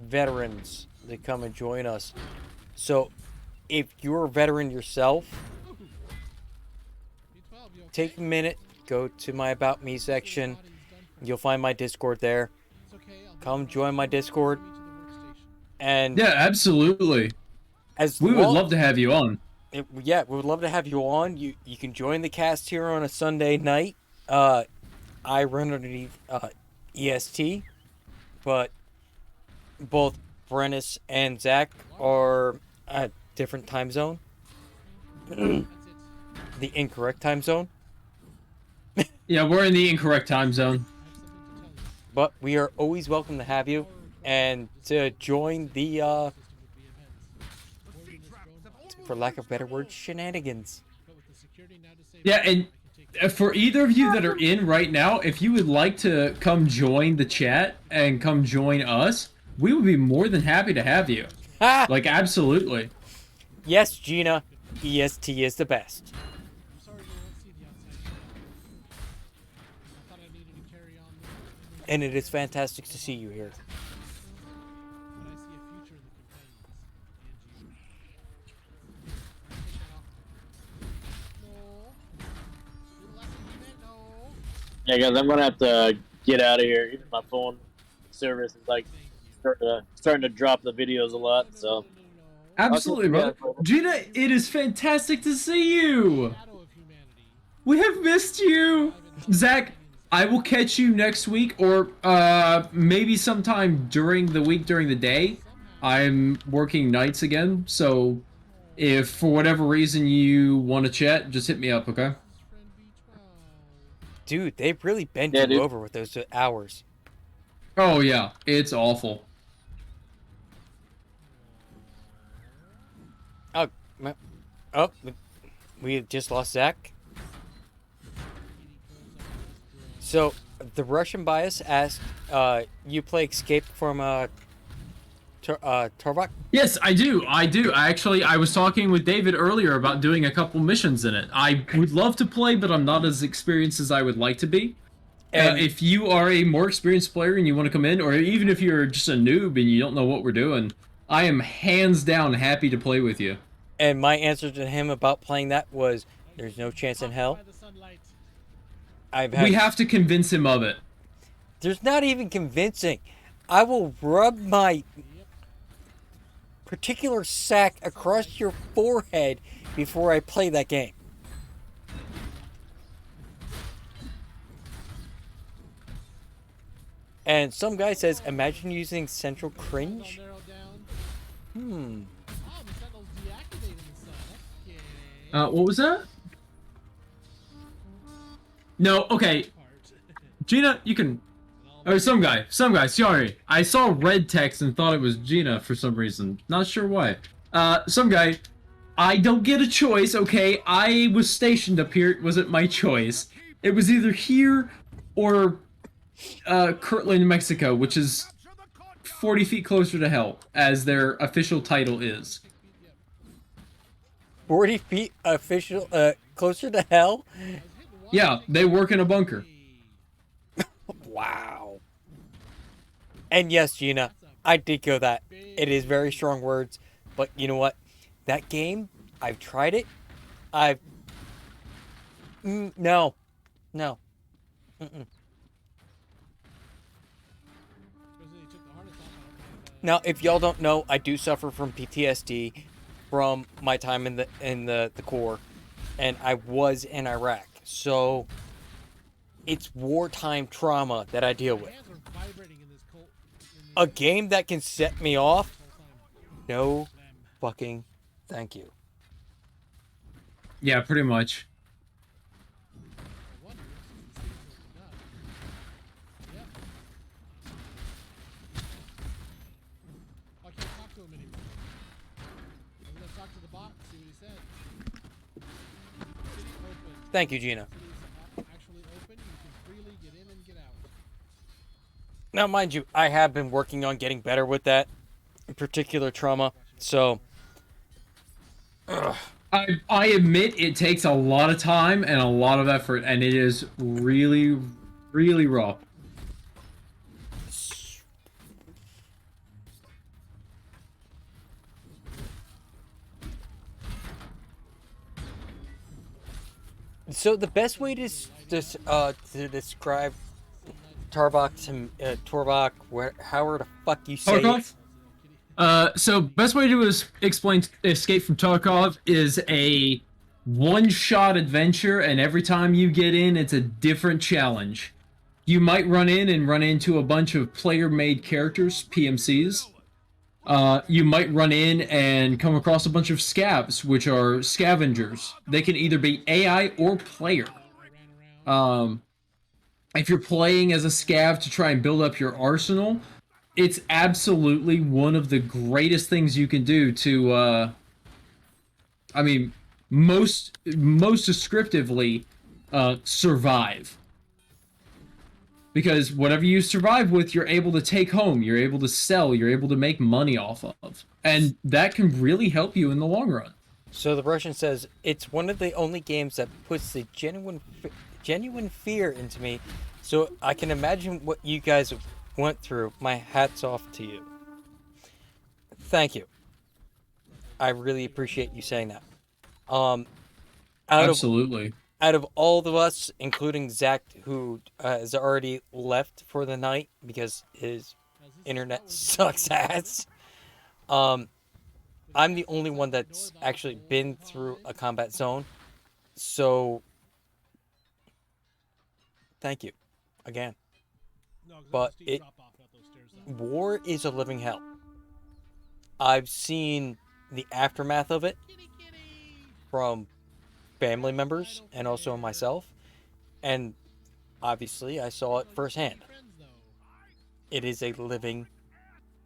veterans to come and join us. So, if you're a veteran yourself, take a minute, go to my About Me section. You'll find my Discord there. Come join my Discord. And Yeah, absolutely. as We would well- love to have you on. Yeah, we would love to have you on. You can join the cast here on a Sunday night. I run underneath EST, but both Brennis and Zach are at different time zone. The incorrect time zone. Yeah, we're in the incorrect time zone. But we are always welcome to have you and to join the, for lack of better words, shenanigans. Yeah, and for either of you that are in right now, if you would like to come join the chat and come join us, we would be more than happy to have you. Ha! Like, absolutely. Yes, Gina, EST is the best. I'm sorry you won't see the outside. I thought I needed to carry on. And it is fantastic to see you here. But I see a future in the companions. And you. No. Yeah, guys, I'm gonna have to get out of here. Even my phone service is like starting to drop the videos a lot. So Absolutely, brother. Gina, it is fantastic to see you. We have missed you. Zach, I will catch you next week or maybe sometime during the week, during the day. I'm working nights again, so if for whatever reason you want to chat, just hit me up, okay? Dude, they've really bent Yeah, you dude. over with those hours. Oh yeah, it's awful. Oh, we just lost Zach. So, the Russian bias asked, you play Escape from Tarvok? Yes, I do. I was talking with David earlier about doing a couple missions in it. I would love to play, but I'm not as experienced as I would like to be. And If you are a more experienced player and you want to come in, or even if you're just a noob and you don't know what we're doing, I am hands down happy to play with you. and my answer to him about playing that was, there's no chance in hell. By the sunlight. I've had. We have to convince him of it. There's not even convincing. I will rub my particular sack across your forehead before I play that game. And some guy says, imagine using Central Cringe. I'll narrow down. Oh, the Sentinel's deactivated himself. Okay. What was that? No, okay. Part. Gina, you can... Or some guy, sorry. I saw red text and thought it was Gina for some reason. Not sure why. Some guy, I don't get a choice, okay? I was stationed up here, it wasn't my choice. It was either here or Kirtland, Mexico, which is 40 feet closer to hell, as their official title is. 40 feet official, closer to hell? Yeah, they work in a bunker. Wow. And yes, Gina, I did go that. It is very strong words, but you know what? That game, I've tried it. No. Mm-mm. Now, if y'all don't know, I do suffer from PTSD from my time in the Corps, and I was in Iraq. So it's wartime trauma that I deal with. A game that can set me off? No fucking thank you. Yeah, pretty much. I can't talk to him anymore. I'm gonna talk to the bot, see what he said. City open. Thank you, Gina. City's actually open. You can freely get in and get out. Now, mind you, I have been working on getting better with that particular trauma. So, I admit it takes a lot of time and a lot of effort, and it is really, really rough. So the best way to describe Torvok, however the fuck you say it. Tarkov? So best way to explain Escape from Tarkov is a one-shot adventure, and every time you get in, it's a different challenge. You might run into a bunch of player-made characters, PMCs. You might run in and come across a bunch of scavs, which are scavengers. They can either be AI or player. If you're playing as a scav to try and build up your arsenal, it's absolutely one of the greatest things you can do to, most descriptively, survive. Because whatever you survive with, you're able to take home, you're able to sell, you're able to make money off of. And that can really help you in the long run. So the Russian says, it's one of the only games that puts the genuine fear into me, so I can imagine what you guys went through. My hat's off to you. Thank you. I really appreciate you saying that. Absolutely. Out of all of us, including Zach, who has already left for the night because his internet sucks ass, I'm the only one that's actually been through a combat zone. So, thank you again. But war is a living hell. I've seen the aftermath of it from family members and also myself, and obviously I saw it firsthand. It is a living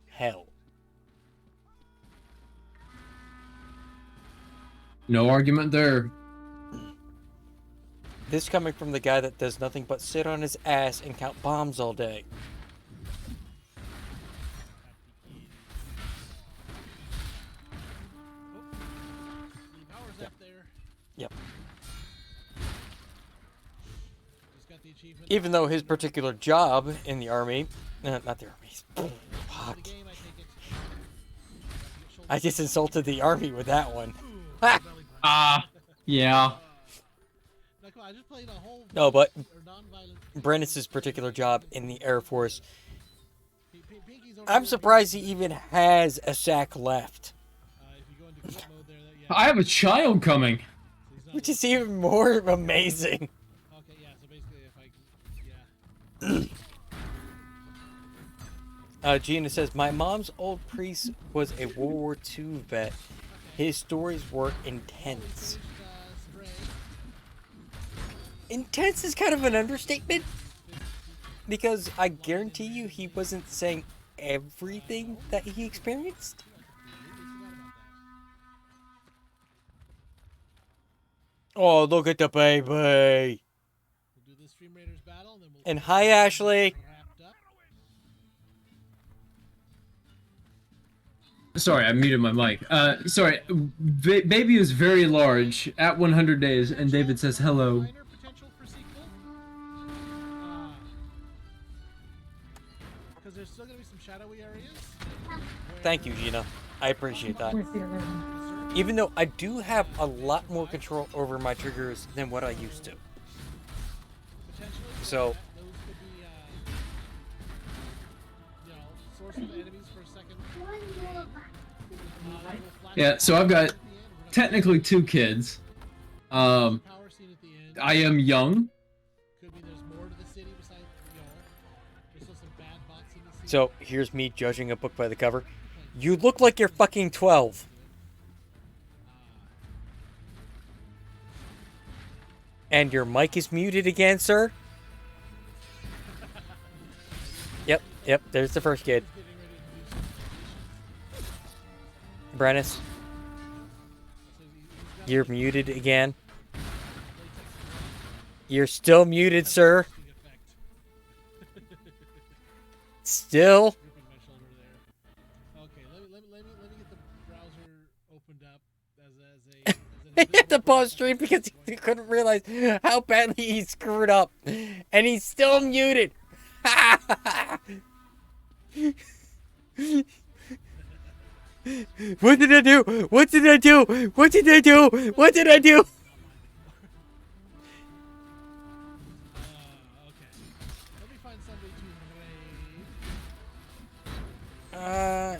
hell. No argument there. This coming from the guy that does nothing but sit on his ass and count bombs all day. Yep. Even though his particular job in the army, not the army, fuck. I just insulted the army with that one. Yeah. I just played a whole No, but Brennus's particular job in the Air Force. Pinky's over I'm here. surprised he even has a sack left, If you go into cut mode there, yeah. I have a child coming. So he's not which is even more amazing. okay, yeah. So basically, if I can, yeah. Gina says, my mom's old priest was a World War II vet. His stories were intense. Spray. Intense is kind of an understatement. Because I guarantee you he wasn't saying everything that he experienced. Oh, look at the baby. We'll do this Stream Raiders battle, and then we'll And hi, Ashley. wrapped up. Sorry, I muted my mic. Sorry, baby is very large at 100 days, and David says hello. Minor potential for sequel. Because there's still gonna be some shadowy areas. Thank you, Gina. I appreciate that. Even though I do have a lot more control over my triggers than what I used to. Potentially. So, Those could be, source of enemies for a second. Yeah, so I've got technically 2 kids. Power scene at the end. I am young. Could be there's more to the city besides, there's still some bad bots in the city. so here's me judging a book by the cover. You look like you're fucking 12. And your mic is muted again, sir? Yep, there's the first kid. Getting ready to do some Brennus, so he's got you're muted again. You're still muted, sir. interesting effect. Still. Gripping my shoulder there. Okay, let me get the browser opened up as an He had to pause stream because he couldn't realize how badly he screwed up. And he's still muted. What did I do? What did I do? What did I do? What did I do? Okay. Let me find somebody to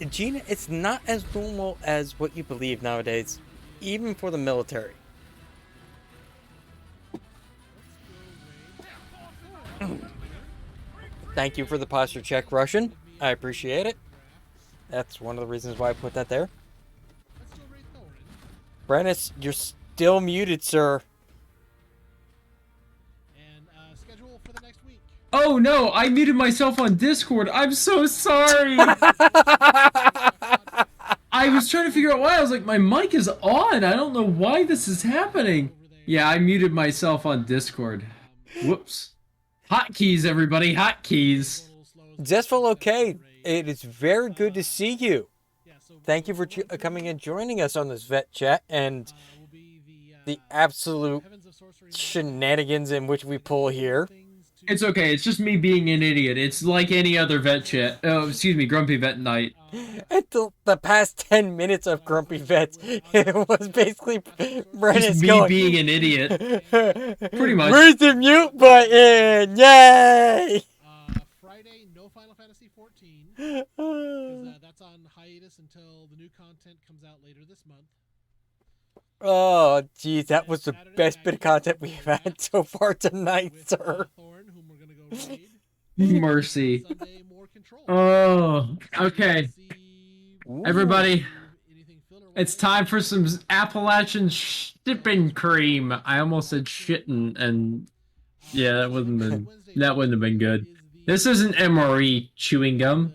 raid. Gina, it's not as normal as what you believe nowadays, even for the military. Thank you for the posture check, Russian. I appreciate it. That's one of the reasons why I put that there. Let's go raid Thorin. Brennus, you're still muted, sir. And schedule for the next week. Oh no, I muted myself on Discord. I'm so sorry. I was trying to figure out why. I was like, my mic is on. I don't know why this is happening. Yeah, I muted myself on Discord. Whoops. Hotkeys, everybody. Hotkeys. Zestful, okay. It is very good to see you. Thank you for coming and joining us on this vet chat and the absolute shenanigans in which we pull here. It's okay. It's just me being an idiot. It's like any other vet chat. Oh, excuse me, Grumpy Vet Night. Until the past 10 minutes of Grumpy Vets, it was basically Brennus Just me going, being an idiot. Pretty much. Where's the mute button? Yay! Friday, no Final Fantasy 14. 'Cause, that's on hiatus until the new content comes out later this month. Oh, geez, that was the best bit of content we've had so far tonight, With sir. Thorn, whom we're gonna go raid. Mercy. Sunday, more control. Oh, okay. See Everybody, anything filler it's time for some Appalachian shipping cream. I almost said shitting, and yeah, that wouldn't have been good. This isn't MRE chewing gum.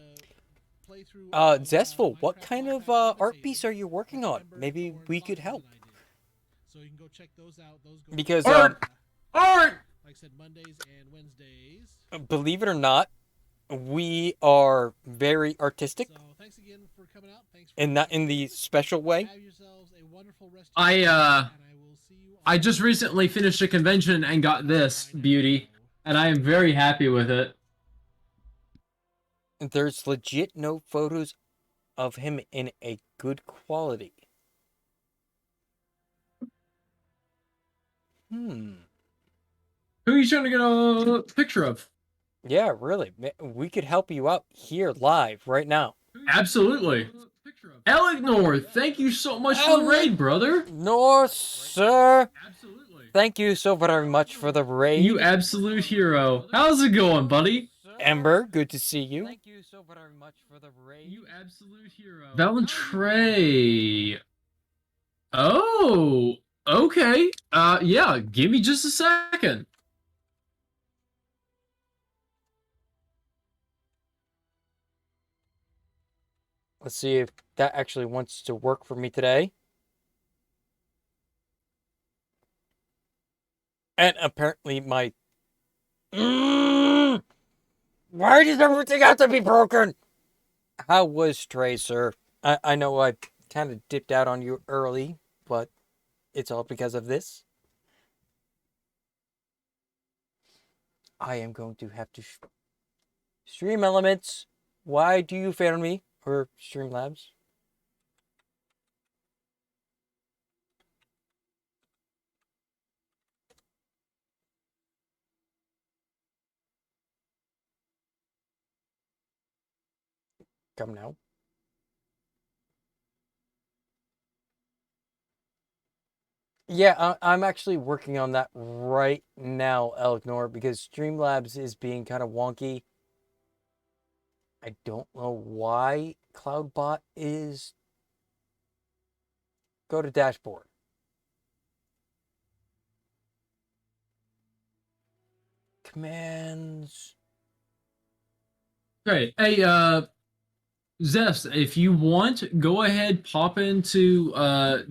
Zestful, what kind of art piece are you working on? Maybe we could help. So you can go check those out. Those go Because, Art! Art! like I said, Mondays and Wednesdays. believe it or not, we are very artistic, So thanks again for coming out. Thanks for and not in the special way. Have yourselves a wonderful rest of your day, and I will see you I on just recently finished a convention and got this beauty, and I am very happy with it. There's legit no photos of him in a good quality. Who are you trying to get a picture of? Yeah, really. We could help you out here live right now. Absolutely. Eleanor, thank you so much for the raid, brother. No, sir. Absolutely. Thank you so very much for the raid. You absolute hero. How's it going, buddy? Ember, good to see you. Thank you so very much for the raid. You absolute hero. Valentrey. Oh, okay. Yeah, give me just a second. Let's see if that actually wants to work for me today. And apparently my... Why does everything have to be broken? How was Trey, sir? I know I kind of dipped out on you early, but it's all because of this. I am going to have to stream Elements. Why do you fail me? Or Streamlabs? Come now. Yeah, I'm actually working on that right now, Elgnor, because Streamlabs is being kind of wonky. I don't know why Cloudbot is... Go to dashboard. Commands. Great. Hey, Zest, if you want, go ahead, pop into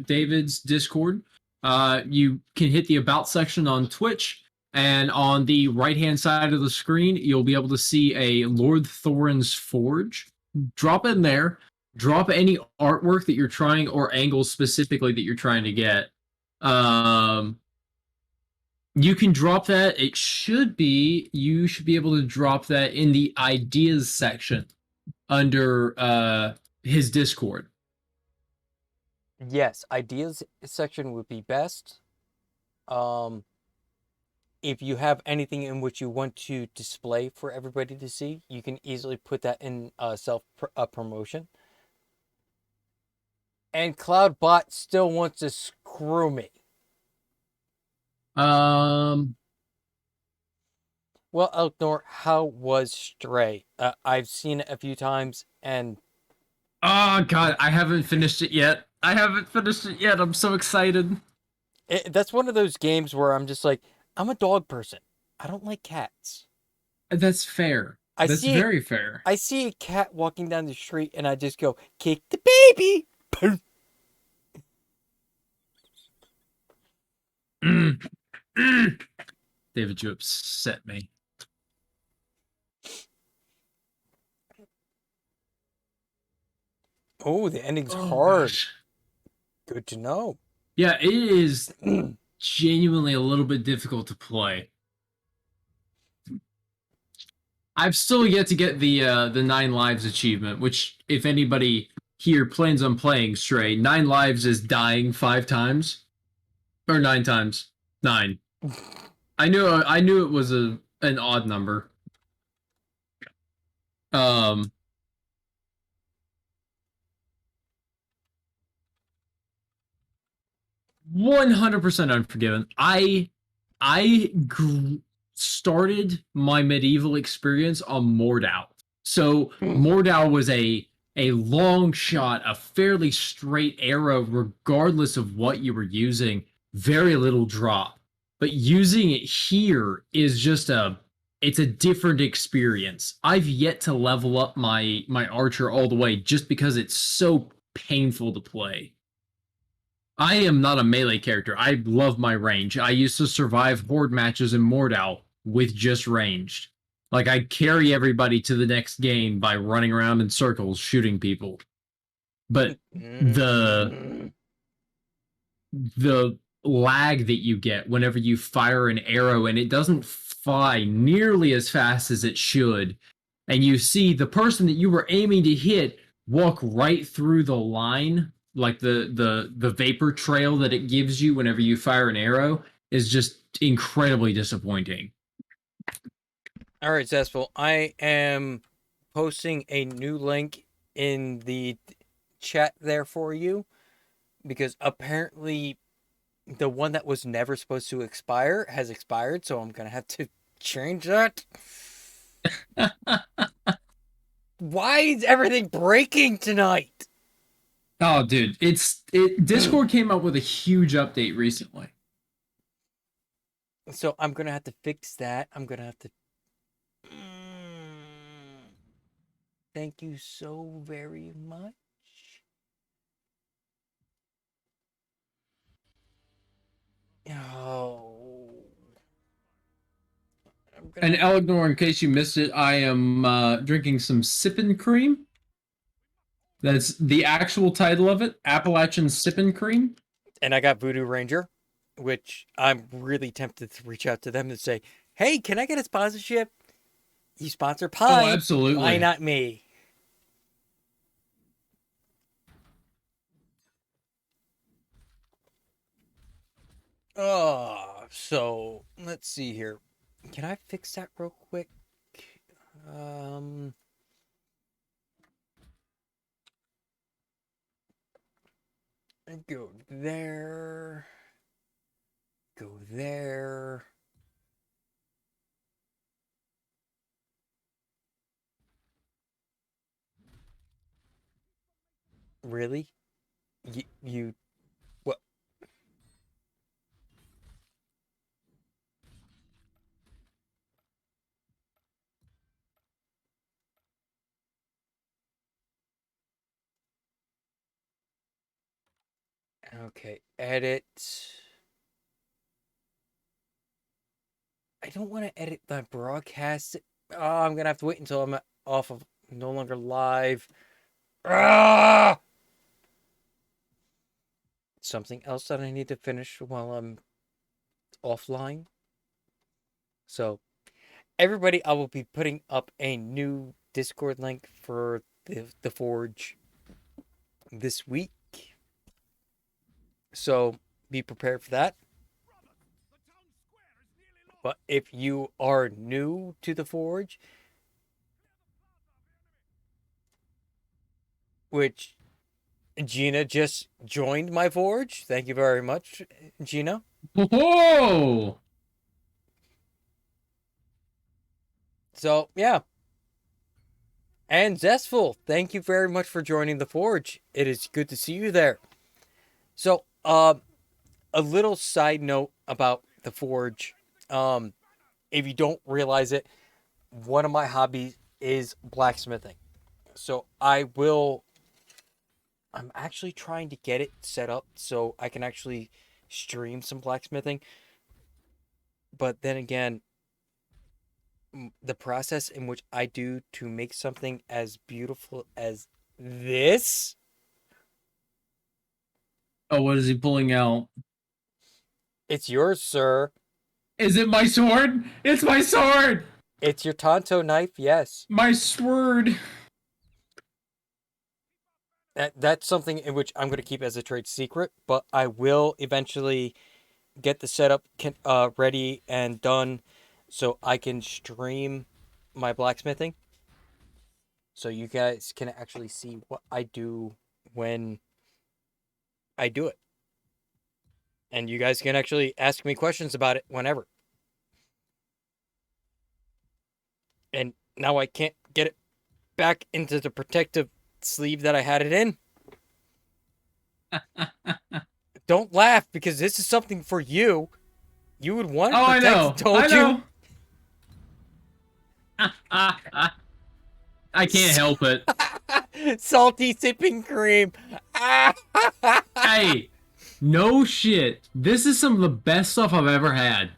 David's Discord. You can hit the About section on Twitch, and on the right-hand side of the screen, you'll be able to see a Lord Thorin's Forge. Drop in there. Drop any artwork that you're trying, or angles specifically that you're trying to get. You can drop that. You should be able to drop that in the ideas section under his Discord. Yes, ideas section would be best. If you have anything in which you want to display for everybody to see, you can easily put that in self promotion. And Cloudbot still wants to screw me. Well, Elknor, how was Stray? I've seen it a few times, and... Oh, God, I haven't finished it yet. I'm so excited. That's one of those games where I'm just like, I'm a dog person. I don't like cats. That's fair. That's very fair. I see a cat walking down the street, and I just go, kick the baby! David, you upset me. Oh, the ending's hard. Gosh. Good to know. Yeah, it is genuinely a little bit difficult to play. I've still yet to get the 9 lives achievement, which, if anybody here plans on playing Stray, 9 lives is dying 5 times. Or 9 times. 9. I knew it was an odd number. 100% Unforgiven. I started my medieval experience on Mordau. So Mordau was a long shot, a fairly straight arrow, regardless of what you were using. Very little drop. But using it here is just it's a different experience. I've yet to level up my archer all the way just because it's so painful to play. I am not a melee character. I love my range. I used to survive horde matches in Mordau with just ranged. Like, I'd carry everybody to the next game by running around in circles shooting people. But the lag that you get whenever you fire an arrow and it doesn't fly nearly as fast as it should, and you see the person that you were aiming to hit walk right through the line, like the vapor trail that it gives you whenever you fire an arrow, is just incredibly disappointing. All right, Zestful. I am posting a new link in the chat there for you because apparently the one that was never supposed to expire has expired, so I'm gonna have to change that. Why is everything breaking tonight? Oh, dude, Discord came out with a huge update recently. So I'm gonna have to fix that. I'm gonna have to. Thank you so very much. Oh. And Eleanor, in case you missed it, I am drinking some Sippin' Cream. That's the actual title of it, Appalachian Sippin' Cream. And I got Voodoo Ranger, which I'm really tempted to reach out to them and say, hey, can I get a sponsorship? You sponsor Pine. Oh, absolutely. Why not me? Oh, so let's see here. Can I fix that real quick? Go there. Go there. Really? You what? Okay, edit. I don't want to edit the broadcast. Oh, I'm gonna have to wait until I'm off of no longer live. Ah! Something else that I need to finish while I'm offline. So, everybody, I will be putting up a new Discord link for the Forge this week. So, be prepared for that. But if you are new to the Forge, which Gina just joined my Forge. Thank you very much, Gina. Whoa! So, yeah. And Zestful, thank you very much for joining the Forge. It is good to see you there. So, a little side note about the Forge. If you don't realize it, one of my hobbies is blacksmithing. So, I'm actually trying to get it set up so I can actually stream some blacksmithing. But then again, the process in which I do to make something as beautiful as this. Oh, what is he pulling out? It's yours, sir. Is it my sword? It's my sword! It's your Tonto knife, yes. My sword! That's something in which I'm going to keep as a trade secret, but I will eventually get the setup ready and done so I can stream my blacksmithing. So you guys can actually see what I do when I do it. And you guys can actually ask me questions about it whenever. And now I can't get it back into the protective sleeve that I had it in. Don't laugh, because this is something for you. You would want to protect it, don't you? I can't help it. Salty sipping cream. Hey, no shit. This is some of the best stuff I've ever had.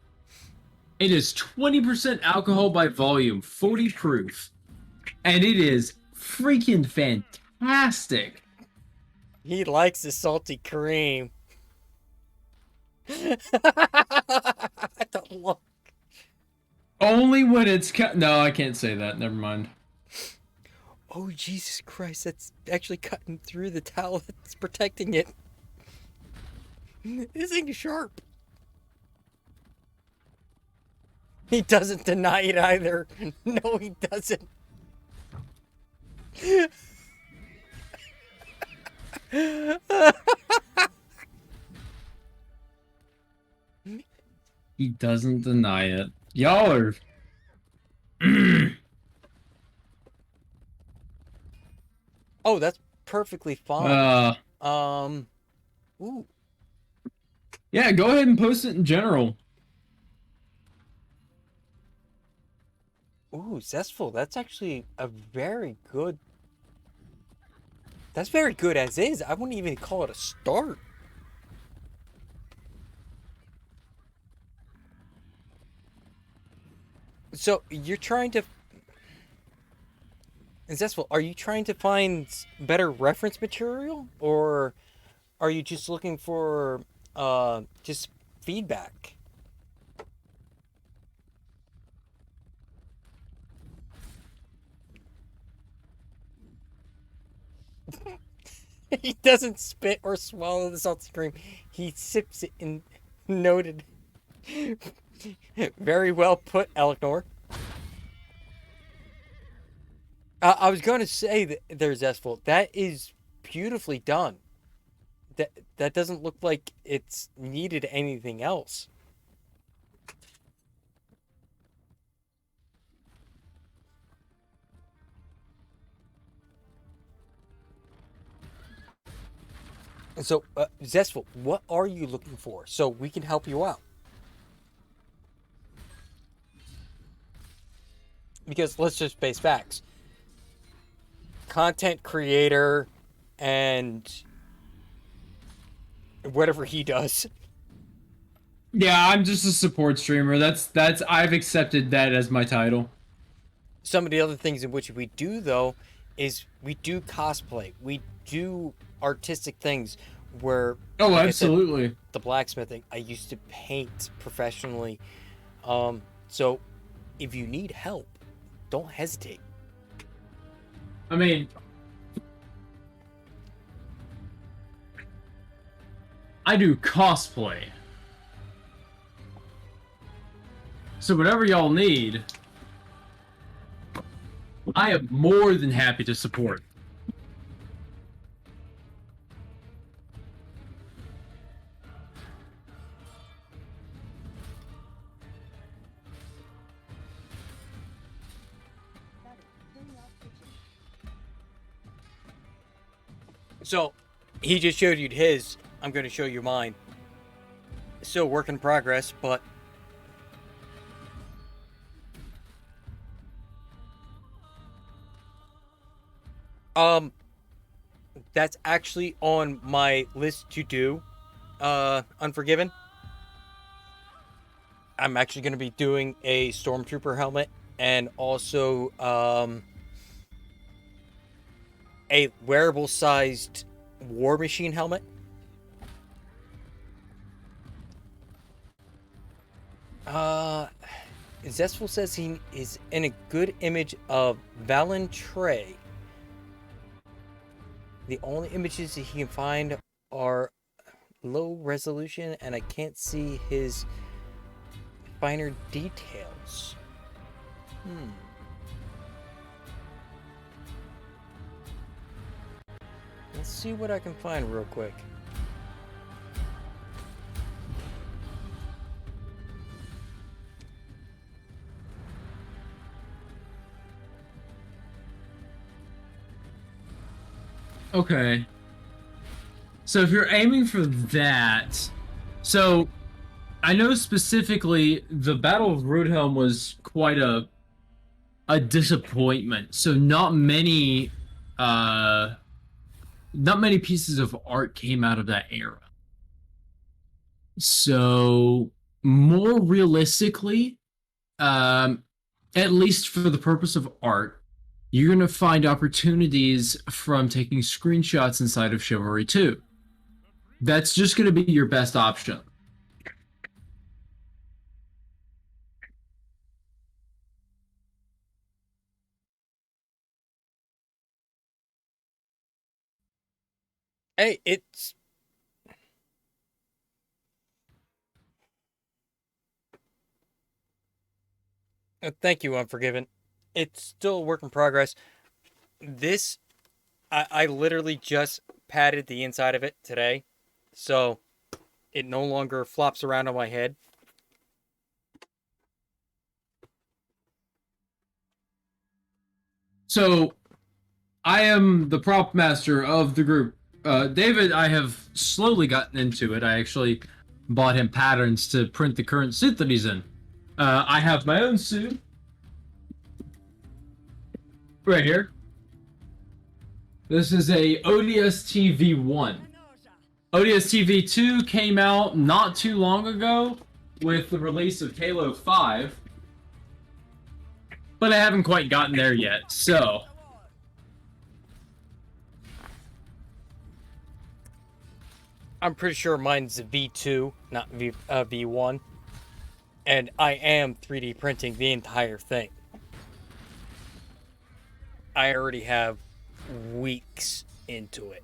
It is 20% alcohol by volume, 40 proof. And it is freaking fantastic. He likes the salty cream. Don't look. Only when it's cut. No, I can't say that. Never mind. Oh, Jesus Christ. That's actually cutting through the towel that's protecting it. This thing is sharp. He doesn't deny it either. No, he doesn't. He doesn't deny it. Y'all are... Oh, that's perfectly fine. Ooh. Yeah, go ahead and post it in general. Ooh, zestful. That's actually a very good... That's very good as is. I wouldn't even call it a start. So, you're trying to... Zestful, are you trying to find better reference material? Or are you just looking for, just feedback? He doesn't spit or swallow the salty cream. He sips it in... Noted. Very well put, Elknor. I was going to say that there's zestful. That is beautifully done. That doesn't look like it's needed anything else. So, Zestful, what are you looking for so we can help you out? Because let's just face facts. Content creator and whatever he does. Yeah, I'm just a support streamer. That's I've accepted that as my title. Some of the other things in which we do, though, is we do cosplay. We do artistic things where... Oh, like absolutely. I said, the blacksmithing. I used to paint professionally. So if you need help, don't hesitate. I mean, I do cosplay. So whatever y'all need, I am more than happy to support. So he just showed you his. I'm going to show you mine. Still work in progress, but... That's actually on my list to do. Unforgiven. I'm actually going to be doing a Stormtrooper helmet and also, a wearable sized War Machine helmet. Zestful says he is in a good image of Valen Trey. The only images that he can find are low resolution, and I can't see his finer details. Let's see what I can find real quick. Okay. So if you're aiming for that, so I know specifically the Battle of Roadhelm was quite a disappointment. So not many pieces of art came out of that era. So more realistically, at least for the purpose of art, you're going to find opportunities from taking screenshots inside of Chivalry 2. That's just going to be your best option. Hey, it's... Thank you, Unforgiven. It's still a work in progress. This, I literally just patted the inside of it today, so it no longer flops around on my head. So, I am the prop master of the group. David, I have slowly gotten into it. I actually bought him patterns to print the current suit that he's in. I have my own suit right here. This is a ODST V1. ODST V2 came out not too long ago with the release of Halo 5, but I haven't quite gotten there yet, so... I'm pretty sure mine's a V2, not V1. And I am 3D printing the entire thing. I already have weeks into it.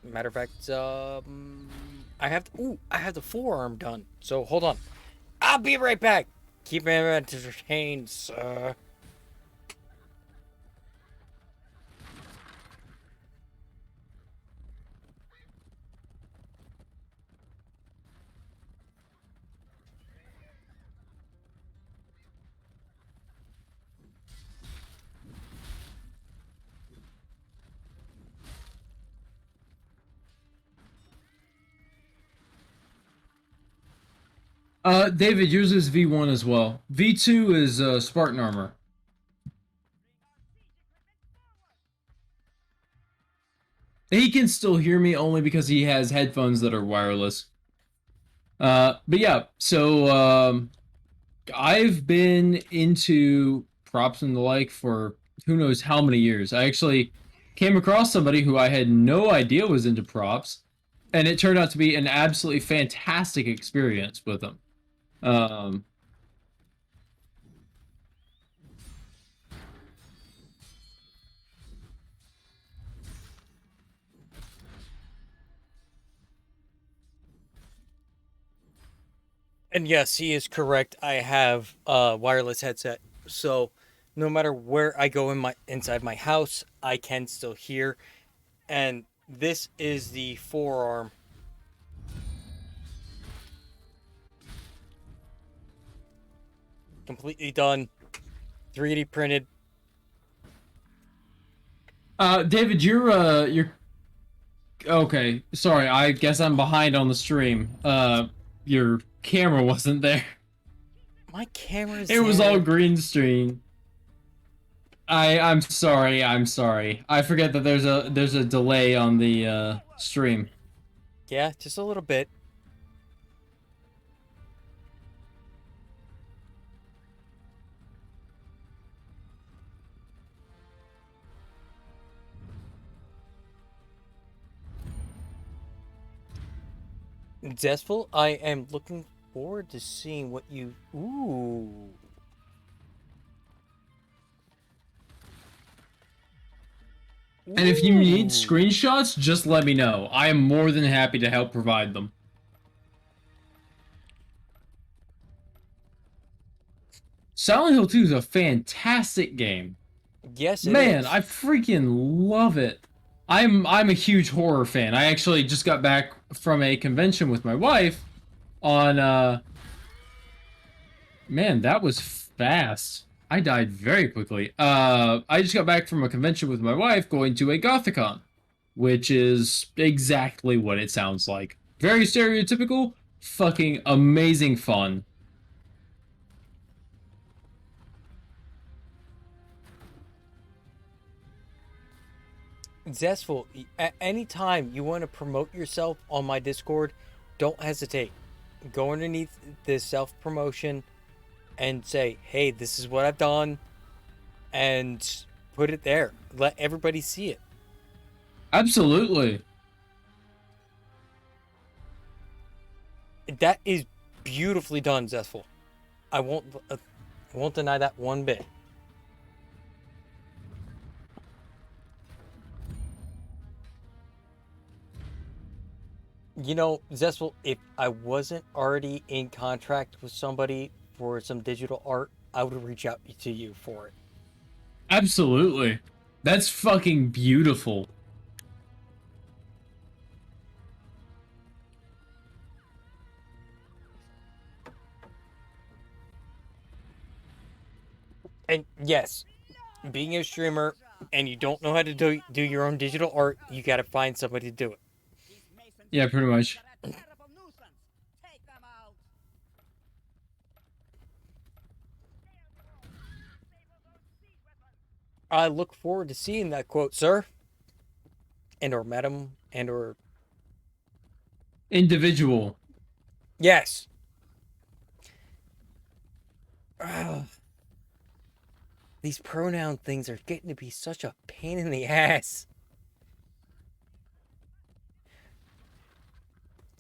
Matter of fact, I have the forearm done. So hold on. I'll be right back. Keep me entertained, sir. David, yours is V1 as well. V2 is Spartan armor. He can still hear me only because he has headphones that are wireless. But yeah, so I've been into props and the like for who knows how many years. I actually came across somebody who I had no idea was into props, and it turned out to be an absolutely fantastic experience with them. And yes, he is correct. I have a wireless headset, so no matter where I go inside my house, I can still hear. And this is the forearm. Completely done. 3D printed. David, you're okay. Sorry, I guess I'm behind on the stream. Your camera wasn't there. My camera's It was there. all green screen. I'm sorry. I forget that there's a delay on the stream. Yeah, just a little bit. Zestful, I am looking forward to seeing what you... Ooh. And if you need Ooh. screenshots, just let me know. I am more than happy to help provide them. Silent Hill 2 is a fantastic game. Yes, it Man, is. I freaking love it. I'm a huge horror fan. I actually just got back from a convention with my wife on man, that was fast. I died very quickly. I just got back from a convention with my wife going to a Gothicon, which is exactly what it sounds like. Very stereotypical, fucking amazing fun. Zestful, at any time you want to promote yourself on my Discord, don't hesitate. Go underneath the self-promotion and say, hey, this is what I've done, and put it there. Let everybody see it. Absolutely. That is beautifully done, Zestful. I won't deny that one bit. You know, Zestful, if I wasn't already in contract with somebody for some digital art, I would reach out to you for it. Absolutely. That's fucking beautiful. And yes, being a streamer and you don't know how to do your own digital art, you gotta find somebody to do it. Yeah, pretty much. I look forward to seeing that quote, sir. And or madam, and or... Individual. Yes. Ugh. These pronoun things are getting to be such a pain in the ass.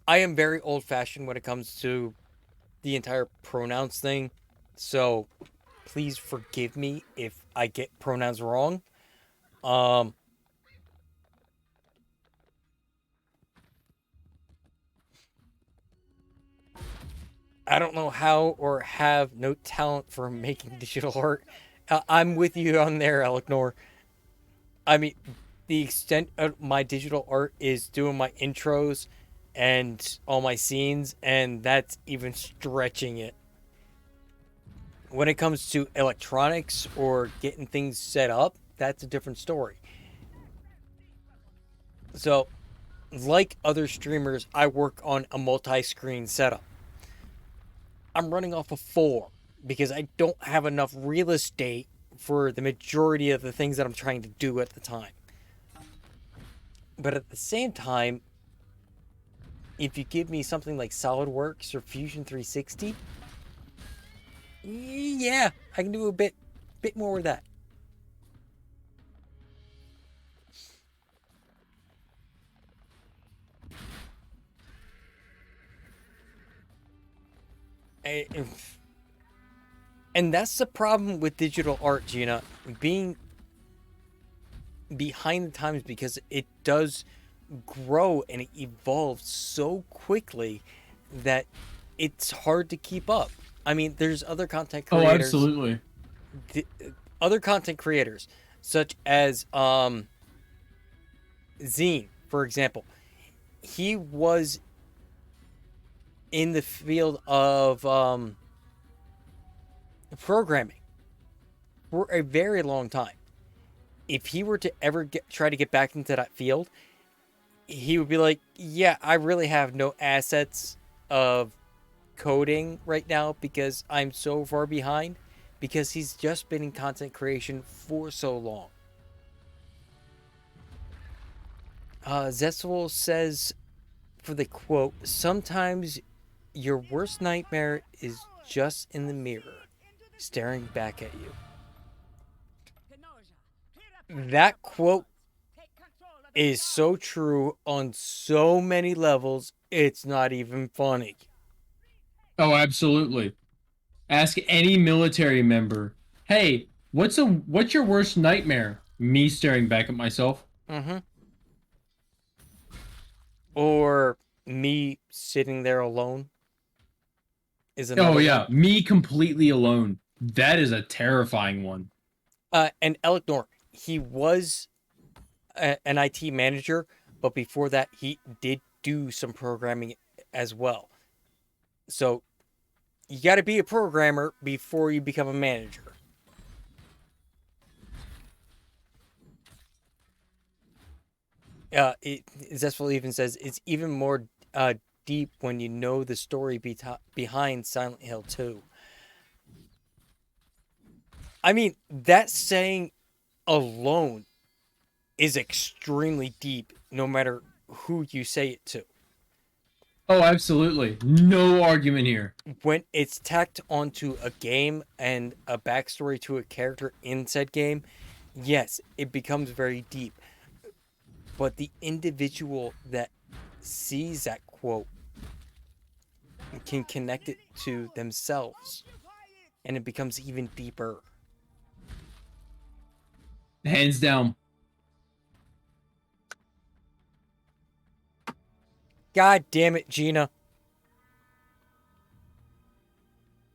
I am very old-fashioned when it comes to the entire pronouns thing, so please forgive me if I get pronouns wrong. I don't know how or have no talent for making digital art. I'm with you on there, Elknor. I mean, the extent of my digital art is doing my intros and all my scenes, and that's even stretching it. When it comes to electronics or getting things set up, that's a different story. So, like other streamers, I work on a multi-screen setup. I'm running off of 4 because I don't have enough real estate for the majority of the things that I'm trying to do at the time. But at the same time, if you give me something like SolidWorks or Fusion 360, yeah, I can do a bit more with that. And that's the problem with digital art, Gina. Being behind the times, because it does grow and it evolves so quickly that it's hard to keep up. I mean, there's other content creators. Oh, absolutely. Other content creators, such as Zine, for example. He was in the field of programming for a very long time. If he were to ever try to get back into that field, he would be like, yeah, I really have no assets of coding right now because I'm so far behind, because he's just been in content creation for so long. Zeswol says, for the quote, sometimes your worst nightmare is just in the mirror, staring back at you. That quote is so true on so many levels, it's not even funny. Oh, absolutely. Ask any military member, hey, what's your worst nightmare? Me staring back at myself. Mm-hmm. Or me sitting there alone is another yeah, one. me completely alone. That is a terrifying one. And Elknor, he was an IT manager, but before that, he did do some programming as well. So, you got to be a programmer before you become a manager. Zestful even says it's even more deep when you know the story behind Silent Hill 2. I mean, that saying alone is extremely deep, no matter who you say it to. Oh, absolutely. No argument here. When it's tacked onto a game and a backstory to a character in said game, yes, it becomes very deep. But the individual that sees that quote can connect it to themselves, and it becomes even deeper. Hands down. God damn it, Gina.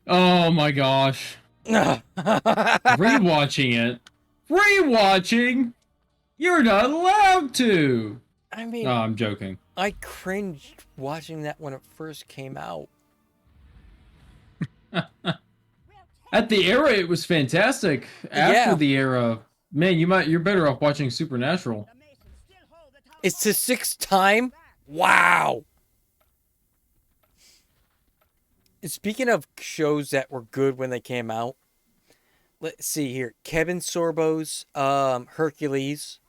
Oh my gosh. Rewatching it. Rewatching? You're not allowed to. I mean, No, I'm joking. I cringed watching that when it first came out. At the era, it was fantastic. After Yeah. the era, man, you're better off watching Supernatural. It's the 6th time? Wow. Speaking of shows that were good when they came out, let's see here. Kevin Sorbo's Hercules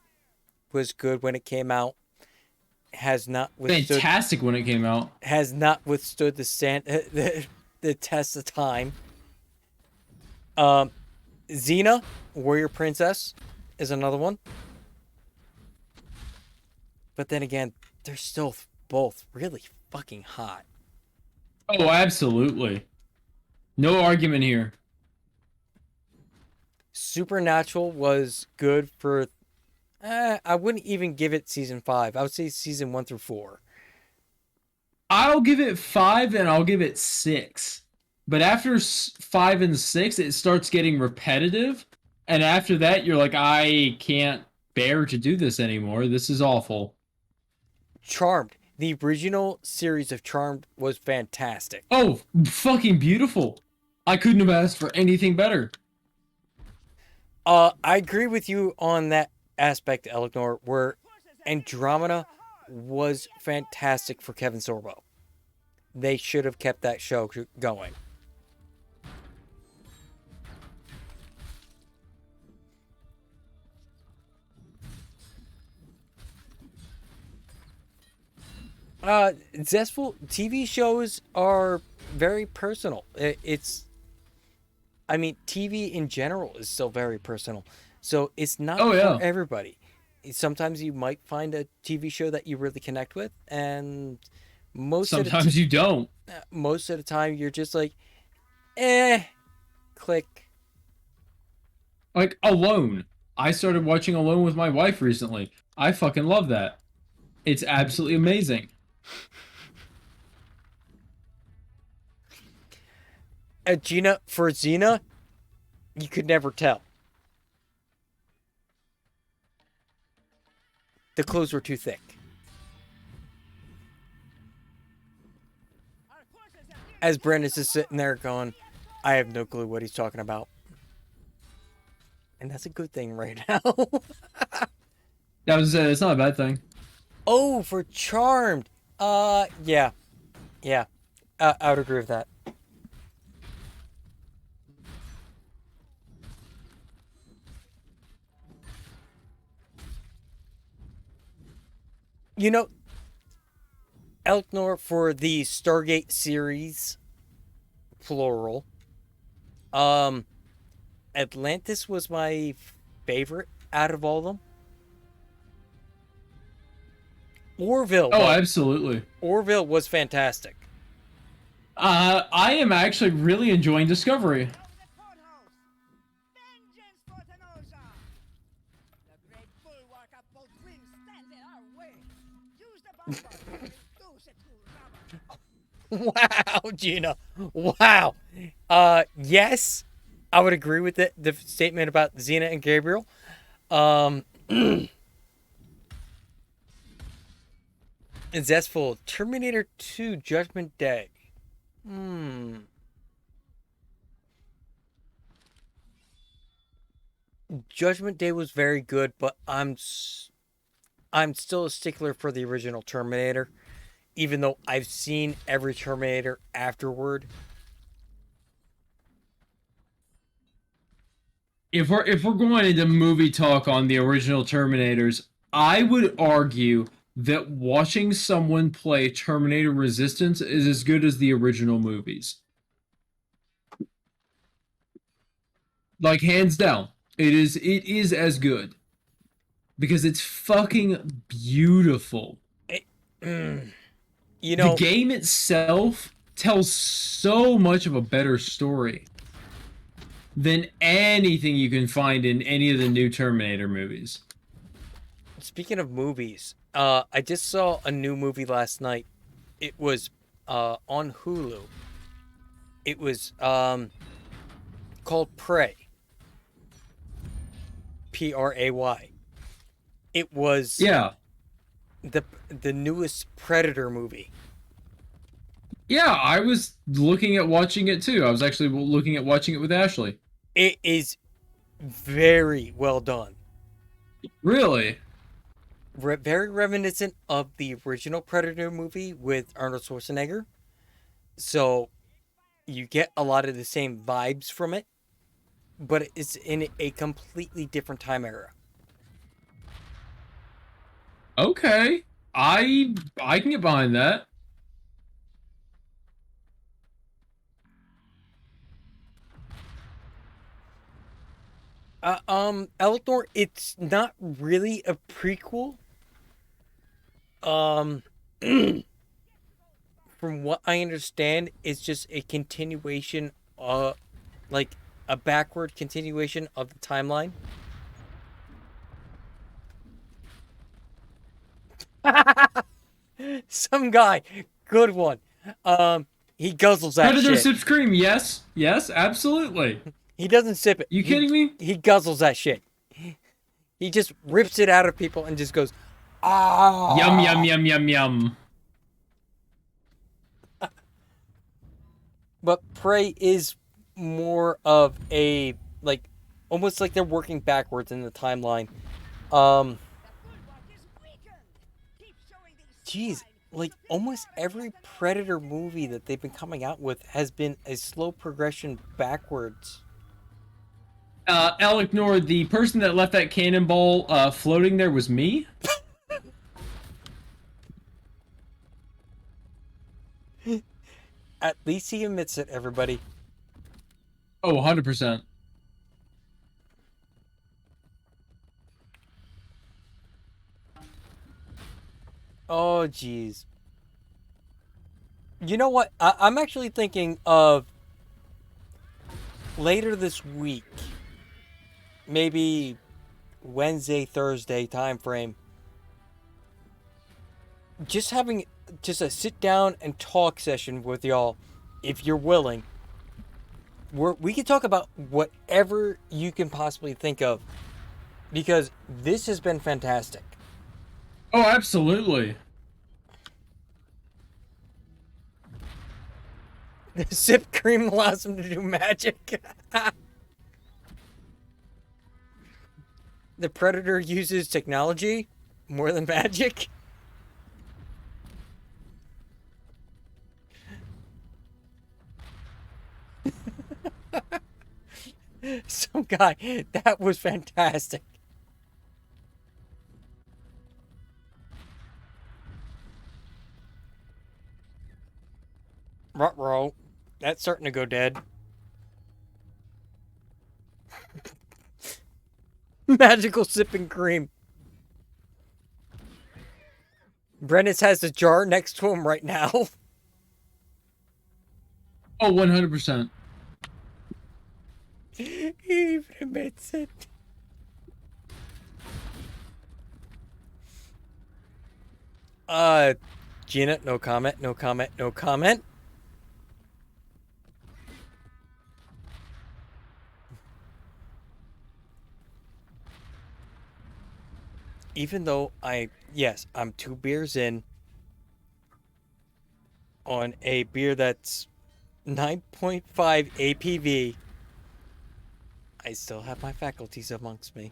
was good when it came out. Has not withstood Fantastic when it came out. has not withstood the test of time. Xena, Warrior Princess, is another one. But then again, they're still both really fucking hot. Oh, absolutely. No argument here. Supernatural was good for. I wouldn't even give it season 5. I would say season 1 through 4. I'll give it 5 and I'll give it 6. But after 5 and 6, it starts getting repetitive. And after that, you're like, I can't bear to do this anymore. This is awful. Charmed. The original series of Charmed was fantastic. Oh, fucking beautiful. I couldn't have asked for anything better. I agree with you on that aspect, Eleanor, where Andromeda was fantastic for Kevin Sorbo. They should have kept that show going. Zestful TV shows are very personal. I mean, TV in general is still very personal. So it's not for everybody. Sometimes you might find a TV show that you really connect with, and sometimes you don't. Most of the time, you're just like, click. Like Alone. I started watching Alone with my wife recently. I fucking love that. It's absolutely amazing. For Xena, you could never tell. The clothes were too thick. As Brandon's just sitting there going, I have no clue what he's talking about. And that's a good thing right now. It's not a bad thing. Oh, for Charmed. Yeah. Yeah. I would agree with that. You know, Elknor, for the Stargate series, plural, Atlantis was my favorite out of all of them. Orville. Oh, absolutely. Orville was fantastic. I am actually really enjoying Discovery. Wow, Gina. Wow. Yes, I would agree with the statement about Xena and Gabriel. And Zestful, Terminator 2 Judgment Day. Judgment Day was very good, but I'm still a stickler for the original Terminator, even though I've seen every Terminator afterward. If we're going into movie talk on the original Terminators, I would argue that watching someone play Terminator Resistance is as good as the original movies. Like, hands down. It is as good. Because it's fucking beautiful. You know, the game itself tells so much of a better story than anything you can find in any of the new Terminator movies. Speaking of movies, I just saw a new movie last night. It was on Hulu. It was called Prey. Pray. It was Yeah. the newest Predator movie. Yeah, I was looking at watching it too. I was actually looking at watching it with Ashley. It is very well done. Really? Very reminiscent of the original Predator movie with Arnold Schwarzenegger. So you get a lot of the same vibes from it, but it's in a completely different time era. Okay. I can get behind that. Elector, it's not really a prequel. From what I understand, it's just a continuation like a backward continuation of the timeline. Some guy, good one. He guzzles that Predator shit. sips cream. Yes. Yes, absolutely. He doesn't sip it. You kidding me? He guzzles that shit. He just rips it out of people and just goes, ah. Yum, yum, yum, yum, yum. But Prey is more of a, like, almost like they're working backwards in the timeline. Jeez, like, almost every Predator movie that they've been coming out with has been a slow progression backwards. Alec Nord, the person that left that cannonball floating there was me? At least he admits it, everybody. Oh, 100%. Oh, jeez. You know what? I'm actually thinking of later this week, maybe Wednesday, Thursday time frame, just having just a sit down and talk session with y'all, if you're willing. We can talk about whatever you can possibly think of, because this has been fantastic. Oh, absolutely. Sip cream allows him to do magic. The Predator uses technology more than magic. Some guy, that was fantastic. Ruh-roh. That's starting to go dead. Magical sipping cream. Brennus has the jar next to him right now. Oh, 100%. He even admits it. Gina, no comment, no comment, no comment. Even though I'm 2 beers in on a beer that's 9.5 APV, I still have my faculties amongst me.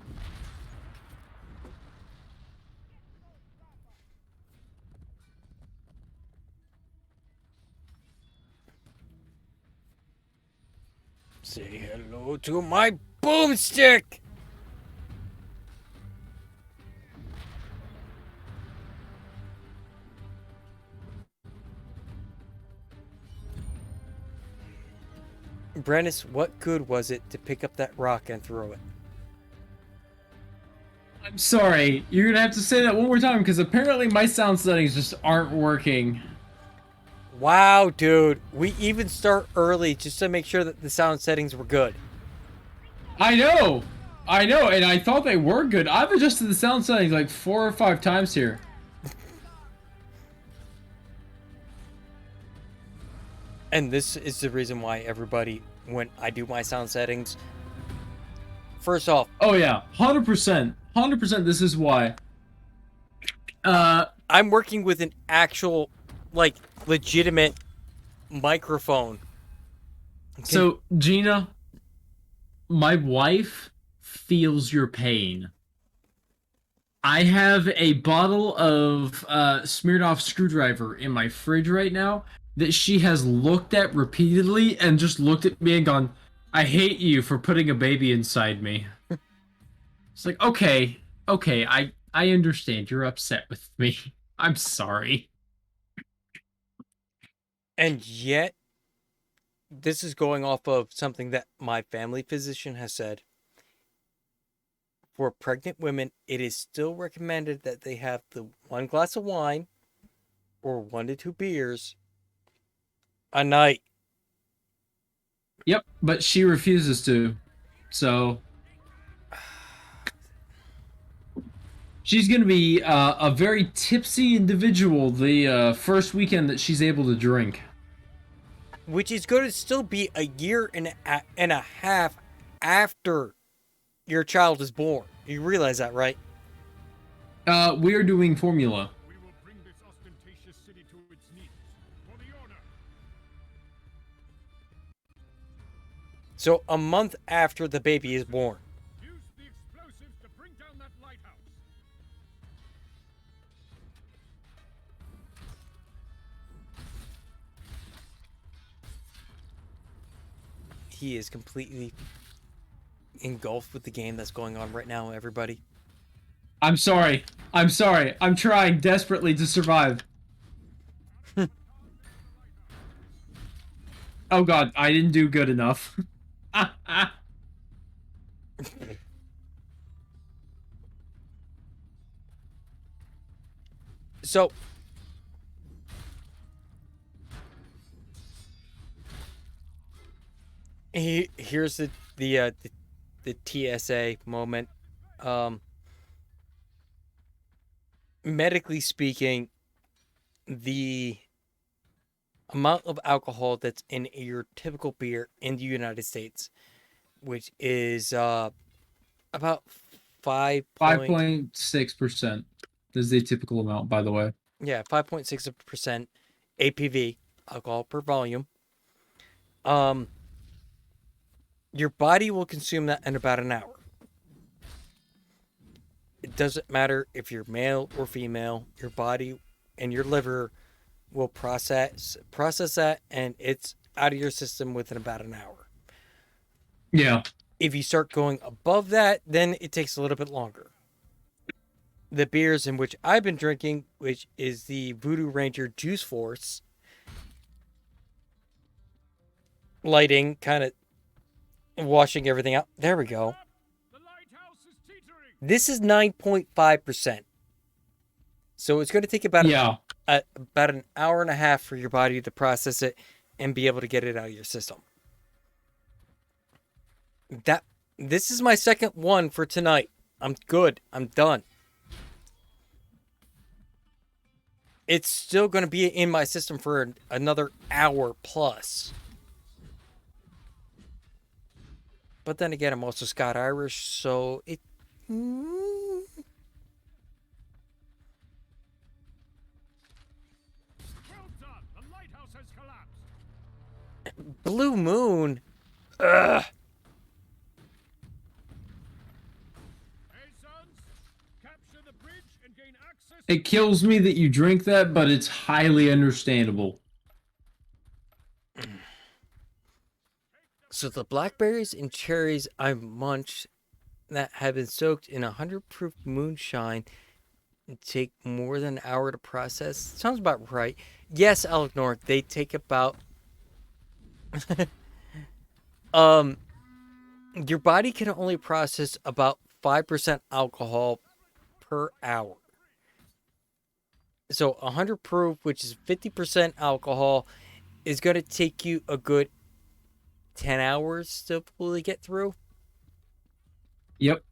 Say hello to my boomstick! Brennus, what good was it to pick up that rock and throw it? I'm sorry. You're gonna have to say that one more time because apparently my sound settings just aren't working. Wow, dude. We even start early just to make sure that the sound settings were good. I know, and I thought they were good. I've adjusted the sound settings like 4 or 5 times here. And this is the reason why everybody when I do my sound settings. First off, Oh yeah, 100%. 100%. This is why. I'm working with an actual, like, legitimate microphone. So Gina, my wife feels your pain. I have a bottle of Smirnoff screwdriver in my fridge right now that she has looked at repeatedly and just looked at me and gone, I hate you for putting a baby inside me. It's like, okay, I understand. You're upset with me. I'm sorry. And yet, this is going off of something that my family physician has said. For pregnant women, it is still recommended that they have the 1 glass of wine or 1 to 2 beers a night. Yep, but she refuses to. So she's going to be a very tipsy individual the first weekend that she's able to drink. Which is going to still be a year and a half after your child is born. You realize that, right? We are doing formula. We will bring this ostentatious city to its knees. For the order. So a month after the baby is born. Use the explosives to bring down that lighthouse. He is completely engulfed with the game that's going on right now, everybody. I'm sorry. I'm trying desperately to survive. Oh god, I didn't do good enough. So here's the TSA moment. Medically speaking, the amount of alcohol that's in your typical beer in the United States, which is about 5.6% is the typical amount, by the way. Yeah, 5.6% APV, alcohol per volume. Your body will consume that in about an hour. It doesn't matter if you're male or female, your body and your liver will process that, and it's out of your system within about an hour. Yeah. If you start going above that, then it takes a little bit longer. The beers in which I've been drinking, which is the Voodoo Ranger Juice Force, lighting, kind of washing everything out. There we go. The lighthouse is teetering. This is 9.5%. So it's going to take about about an hour and a half for your body to process it and be able to get it out of your system. This is my second one for tonight. I'm good. I'm done. It's still going to be in my system for another hour plus. But then again, I'm also Scot-Irish, so it... Well done. The lighthouse has collapsed. Blue Moon? Ugh. Hey, sons. Capture the bridge and gain access. It kills me that you drink that, but it's highly understandable. So the blackberries and cherries I munched that have been soaked in 100 proof moonshine take more than an hour to process. Sounds about right. Yes, Elknor, they take about your body can only process about 5% alcohol per hour. So 100 proof, which is 50% alcohol, is going to take you a good 10 hours to fully get through. Yep.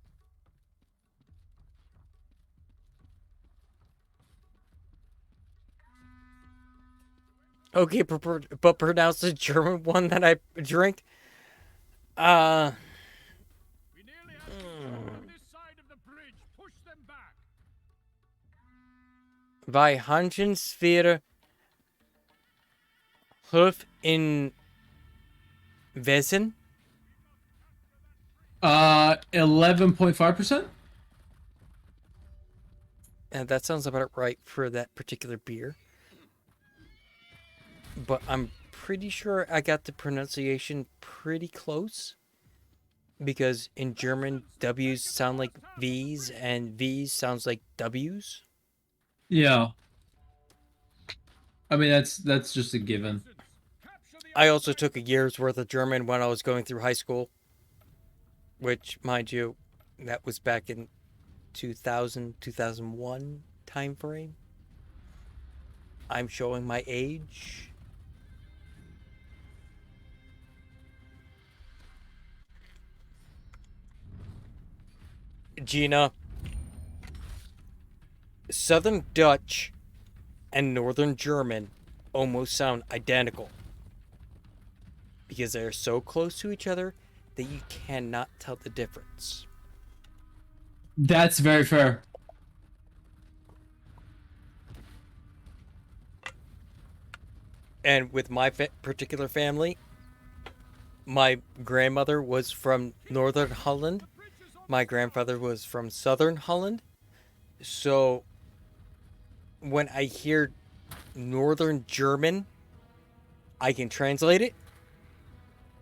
Okay, but pronounce the German one that I drink. We nearly have to stop on this side of the bridge. Push them back. Bei Hanjensphäre Hoof in Wesen? 11.5%. And that sounds about right for that particular beer. But I'm pretty sure I got the pronunciation pretty close. Because in German, W's sound like V's and V's sounds like W's. Yeah. I mean, that's just a given. I also took a year's worth of German when I was going through high school. Which, mind you, that was back in 2000, 2001 time frame. I'm showing my age. Gina, Southern Dutch and Northern German almost sound identical because they are so close to each other that you cannot tell the difference. That's very fair. And with my particular family, my grandmother was from Northern Holland. My grandfather was from Southern Holland. So when I hear Northern German, I can translate it.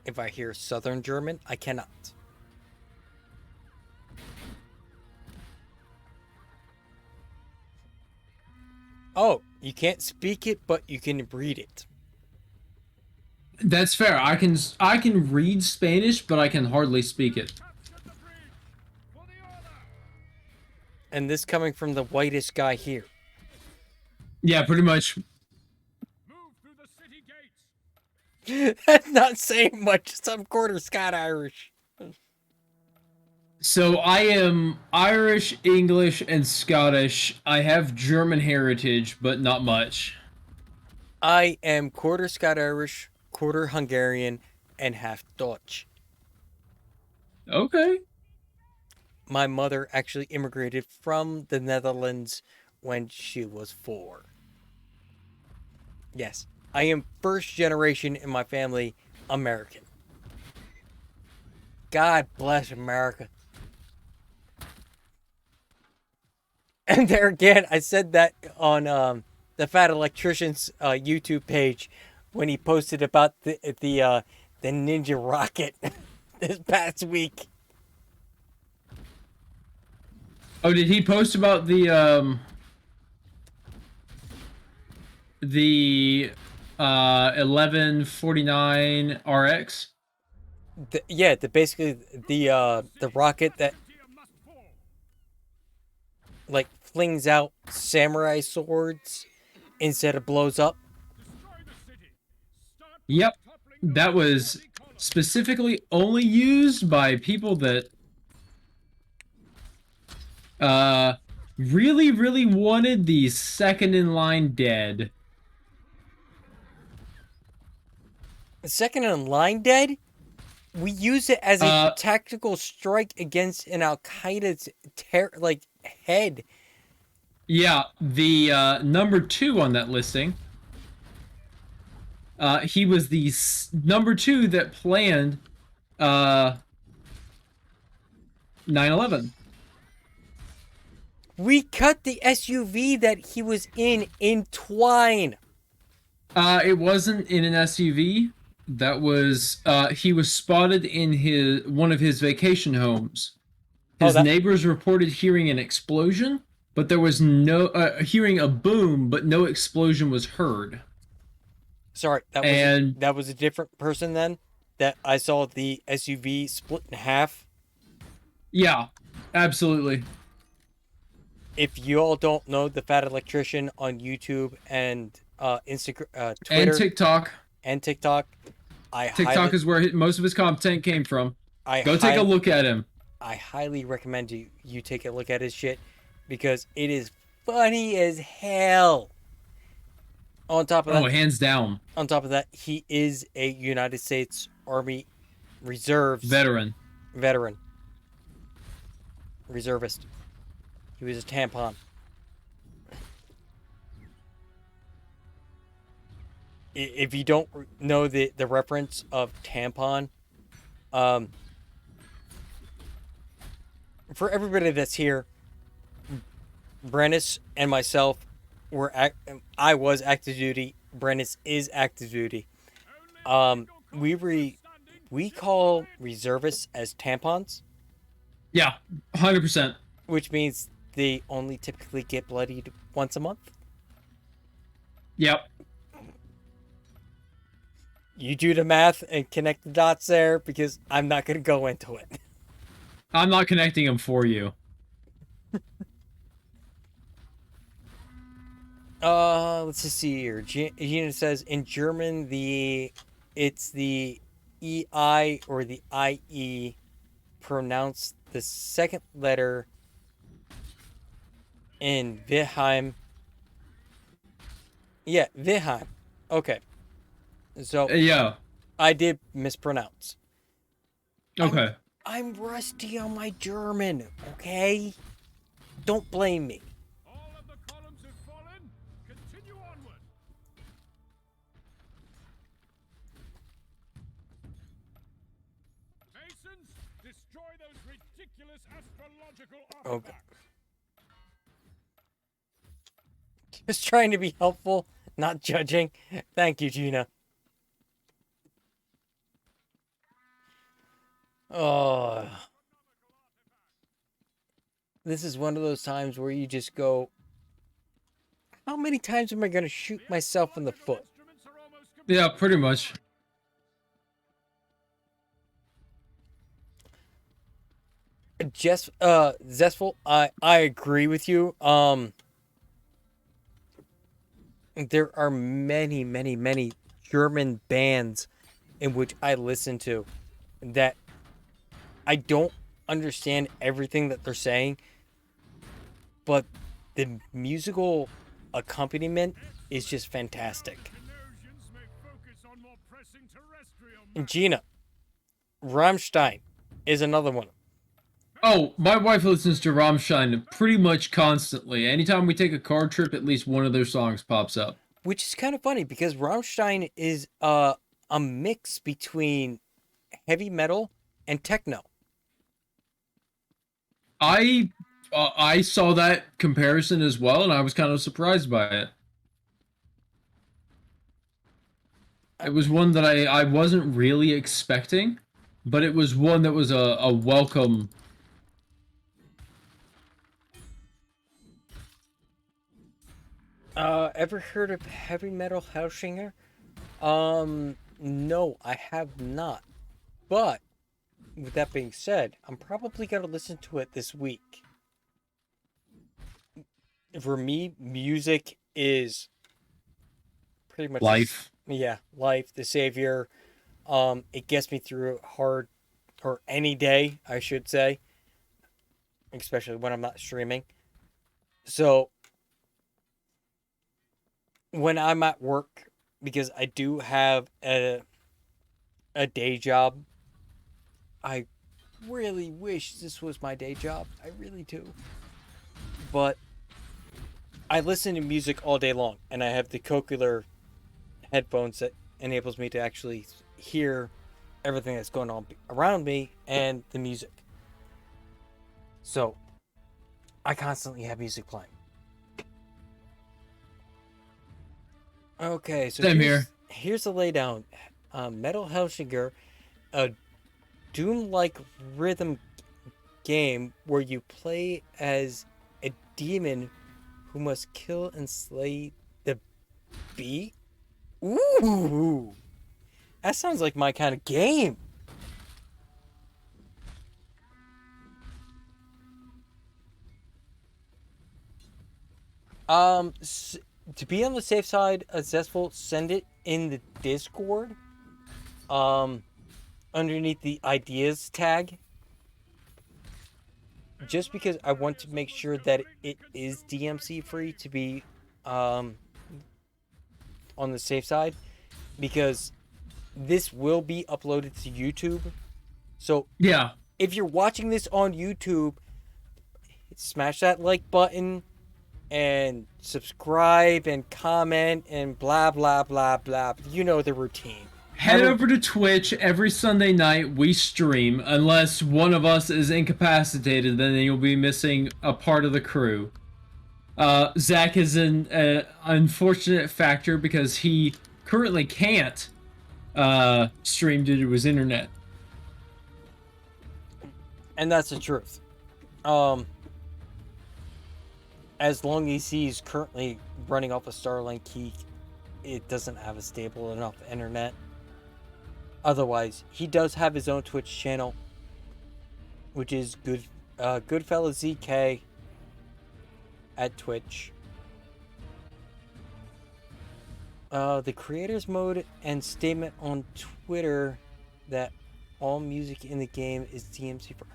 If I hear Southern German, I cannot. Oh, you can't speak it, but you can read it. That's fair. I can read Spanish, but I can hardly speak it. And this coming from the whitest guy here. Yeah, pretty much. Move through the city gates. That's not saying much. I'm quarter Scot Irish. So I am Irish, English, and Scottish. I have German heritage, but not much. I am quarter Scot Irish, quarter Hungarian, and half Dutch. Okay. My mother actually immigrated from the Netherlands when she was 4. Yes, I am first generation in my family American. God bless America. And there again, I said that on the Fat Electrician's YouTube page when he posted about the Ninja Rocket this past week. Oh, did he post about the 1149 RX? Basically the rocket that like flings out samurai swords instead of blows up. Yep. That was specifically only used by people that really, really wanted the second in line dead. Second in line dead? We use it as a tactical strike against an Al Qaeda's head. Yeah, the number 2 on that listing. He was the number 2 that planned 9/11. We cut the SUV that he was in twine. It wasn't in an SUV. That was he was spotted in one of his vacation homes. His neighbors reported hearing an explosion, but there was no hearing a boom, but no explosion was heard. Sorry, that was a different person then. That I saw the SUV split in half. Yeah, absolutely. If you all don't know the Fat Electrician on YouTube and Instagram, Twitter, and TikTok, TikTok is where most of his content came from. Go take a look at him. I highly recommend you take a look at his shit because it is funny as hell. On top of that, hands down. On top of that, he is a United States Army reserves. Veteran. Veteran. Reservist. He was a tampon. If you don't know the reference of tampon, for everybody that's here, Brennis and myself I was active duty. Brennis is active duty. We call reservists as tampons, Yeah, 100%. which means they only typically get bloodied once a month. Yep. You do the math and connect the dots there, because I'm not going to go into it. I'm not connecting them for you. Let's just see here. Gina says in German it's the EI or the IE, pronounce the second letter in Wilhelm. Yeah, Wilhelm. Okay. So Yeah. I did mispronounce. Okay. I'm rusty on my German, okay? Don't blame me. All of the columns have fallen. Continue onward. Masons, destroy those ridiculous astrological Okay. artifacts. Just trying to be helpful, not judging. Thank you, Gina. Oh. This is one of those times where you just go, how many times am I going to shoot myself in the foot? Instruments are almost complete. Yeah, pretty much. Zestful, I agree with you. There are many, many, many German bands in which I listen to that I don't understand everything that they're saying, but the musical accompaniment is just fantastic. Genosians may focus on more pressing terrestrial And Gina, Rammstein is another one. Oh, my wife listens to Rammstein pretty much constantly. Anytime we take a car trip, at least one of their songs pops up. Which is kind of funny because Rammstein is a mix between heavy metal and techno. I saw that comparison as well, and I was kind of surprised by it. It was one that I wasn't really expecting, but it was one that was a welcome. Ever heard of Heavy Metal Hellsinger? No, I have not. But with that being said, I'm probably gonna listen to it this week. For me, music is pretty much Life. Yeah, life, the savior. It gets me through hard, or any day, I should say, especially when I'm not streaming. So when I'm at work, because I do have a day job, I really wish this was my day job. I really do. But I listen to music all day long, and I have the cochlear headphones that enables me to actually hear everything that's going on around me and the music. So I constantly have music playing. Okay, so Same here's the laydown. Metal Hellsinger, a Doom-like rhythm game where you play as a demon who must kill and slay the bee. Ooh, that sounds like my kind of game. To be on the safe side, Zestful, send it in the Discord. Underneath the ideas tag. Just because I want to make sure that it is DMC free to be on the safe side, because this will be uploaded to YouTube So Yeah. if you're watching this on YouTube, smash that like button and subscribe and comment and blah, blah, blah, blah. You know the routine. Head over to Twitch every Sunday night. We stream. Unless one of us is incapacitated, then you'll be missing a part of the crew. Zach is an unfortunate factor because he currently can't stream due to his internet. And that's the truth. As long as he's currently running off a Starlink, it doesn't have a stable enough internet. Otherwise, he does have his own Twitch channel, which is Goodfella ZK at Twitch. The creators mode and statement on Twitter that all music in the game is DMC for.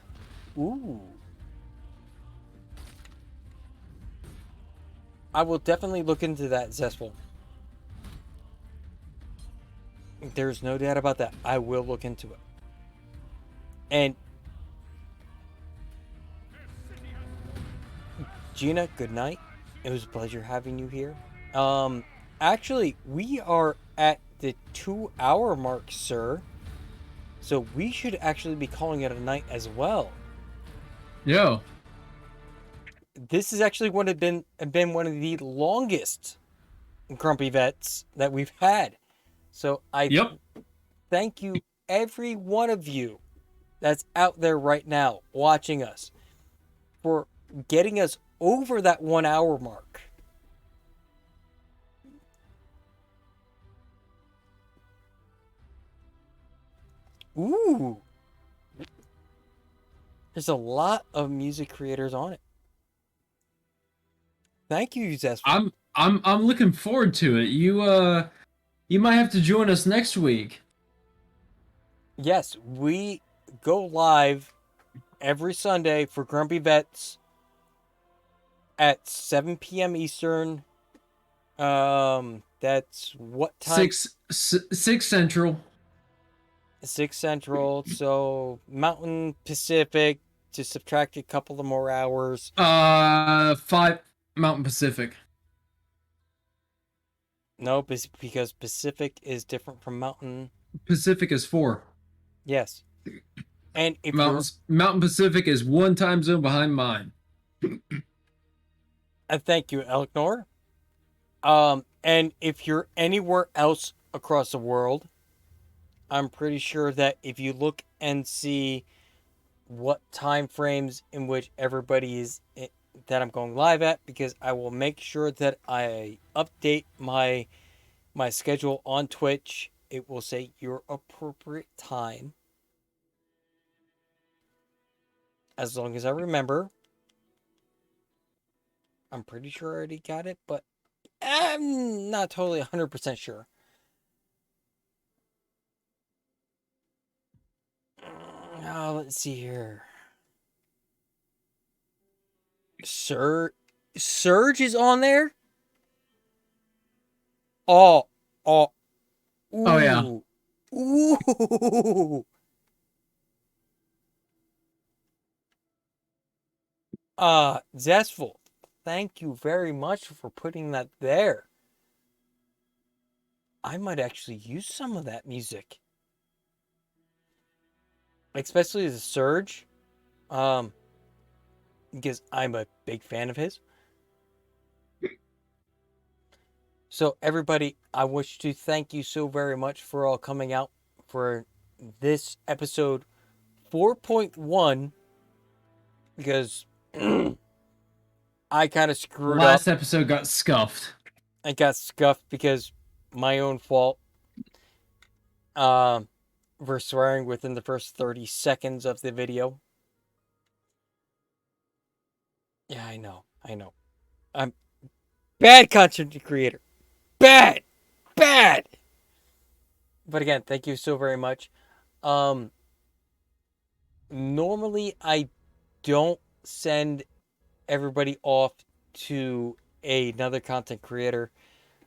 Ooh. I will definitely look into that, Zestful. There's no doubt about that. I will look into it. And Gina, good night. It was a pleasure having you here. Actually, we are at the 2-hour mark, sir. So we should actually be calling it a night as well. Yo. This is actually been one of the longest Grumpy Vets that we've had. So I thank you, every one of you that's out there right now watching us, for getting us over that 1 hour mark. Ooh. There's a lot of music creators on it. Thank you, Zestful. I'm looking forward to it. You might have to join us next week. Yes, we go live every Sunday for Grumpy Vets at 7 p.m. Eastern. That's what time? 6 Central. 6 Central. So Mountain Pacific to subtract a couple of more hours. 5 Mountain Pacific. No, because Pacific is different from Mountain. Pacific is 4. Yes. And if Mountain Pacific is 1 time zone behind mine. Thank you, Elknor. And if you're anywhere else across the world, I'm pretty sure that if you look and see what time frames in which everybody is that I'm going live at, because I will make sure that I update my schedule on Twitch. It will say your appropriate time. As long as I remember. I'm pretty sure I already got it, but I'm not totally 100% sure. Now, let's see here. Surge is on there? Oh, ooh, oh yeah. Ooh. Zestful, thank you very much for putting that there. I might actually use some of that music. Especially the Surge. Because I'm a big fan of his. So everybody, I wish to thank you so very much for all coming out for this episode 4.1. Because I kind of screwed up. Last episode got scuffed. I got scuffed because my own fault. For swearing within the first 30 seconds of the video. Yeah, I know. I'm bad content creator. Bad. But again, thank you so very much. Normally I don't send everybody off to another content creator,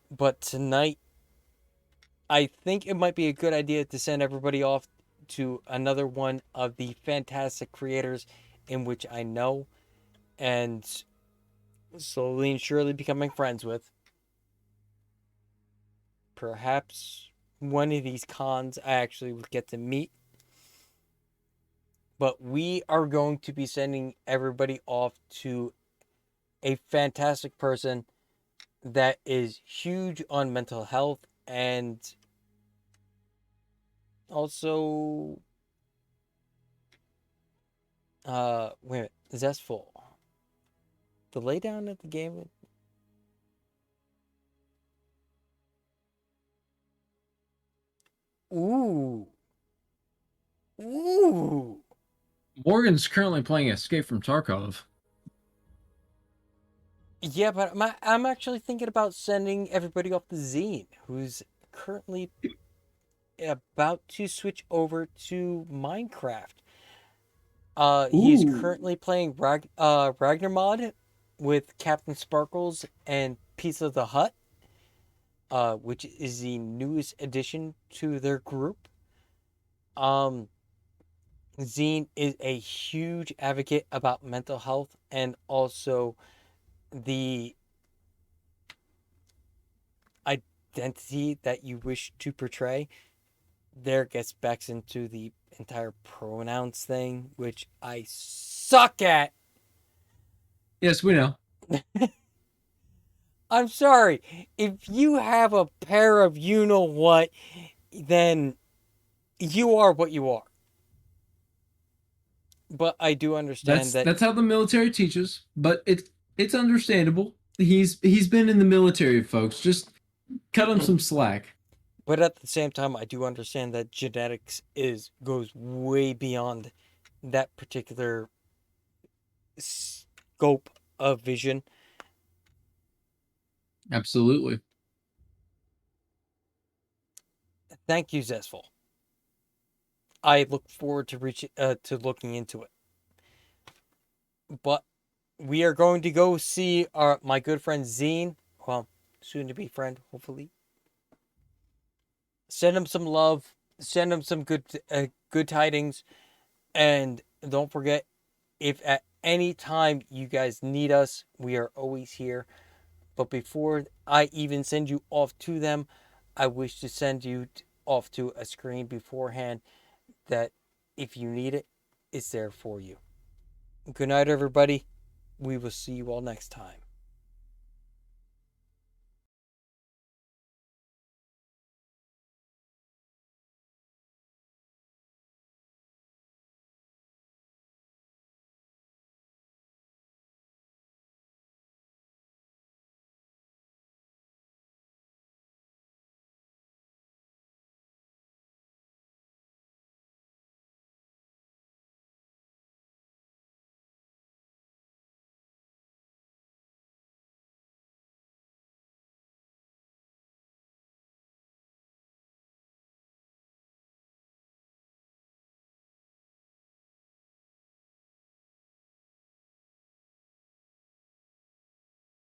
but tonight I think it might be a good idea to send everybody off to another one of the fantastic creators in which I know and slowly and surely becoming friends with. Perhaps one of these cons I actually would get to meet. But we are going to be sending everybody off to a fantastic person that is huge on mental health and also wait a minute, zestful. The laydown at the game. Ooh. Morgan's currently playing Escape from Tarkov. Yeah, but I'm actually thinking about sending everybody off to Zine, who's currently about to switch over to Minecraft. He's currently playing Ragnar mod with Captain Sparkles and Pizza the Hut, which is the newest addition to their group. Zine is a huge advocate about mental health and also the identity that you wish to portray. There gets back into the entire pronouns thing, which I suck at. Yes, we know. I'm sorry. If you have a pair of you know what, then you are what you are. But I do understand That's how the military teaches, but it's understandable. He's been in the military, folks. Just cut him some slack. But at the same time, I do understand that genetics goes way beyond that particular scope of vision. Absolutely. Thank you, Zestful. I look forward to looking into it. But we are going to go see my good friend Zine, well, soon to be friend, hopefully. Send him some love. Send him some good tidings. And don't forget, if at any time you guys need us, we are always here. But before I even send you off to them, I wish to send you off to a screen beforehand that if you need it, it's there for you. Good night, everybody. We will see you all next time.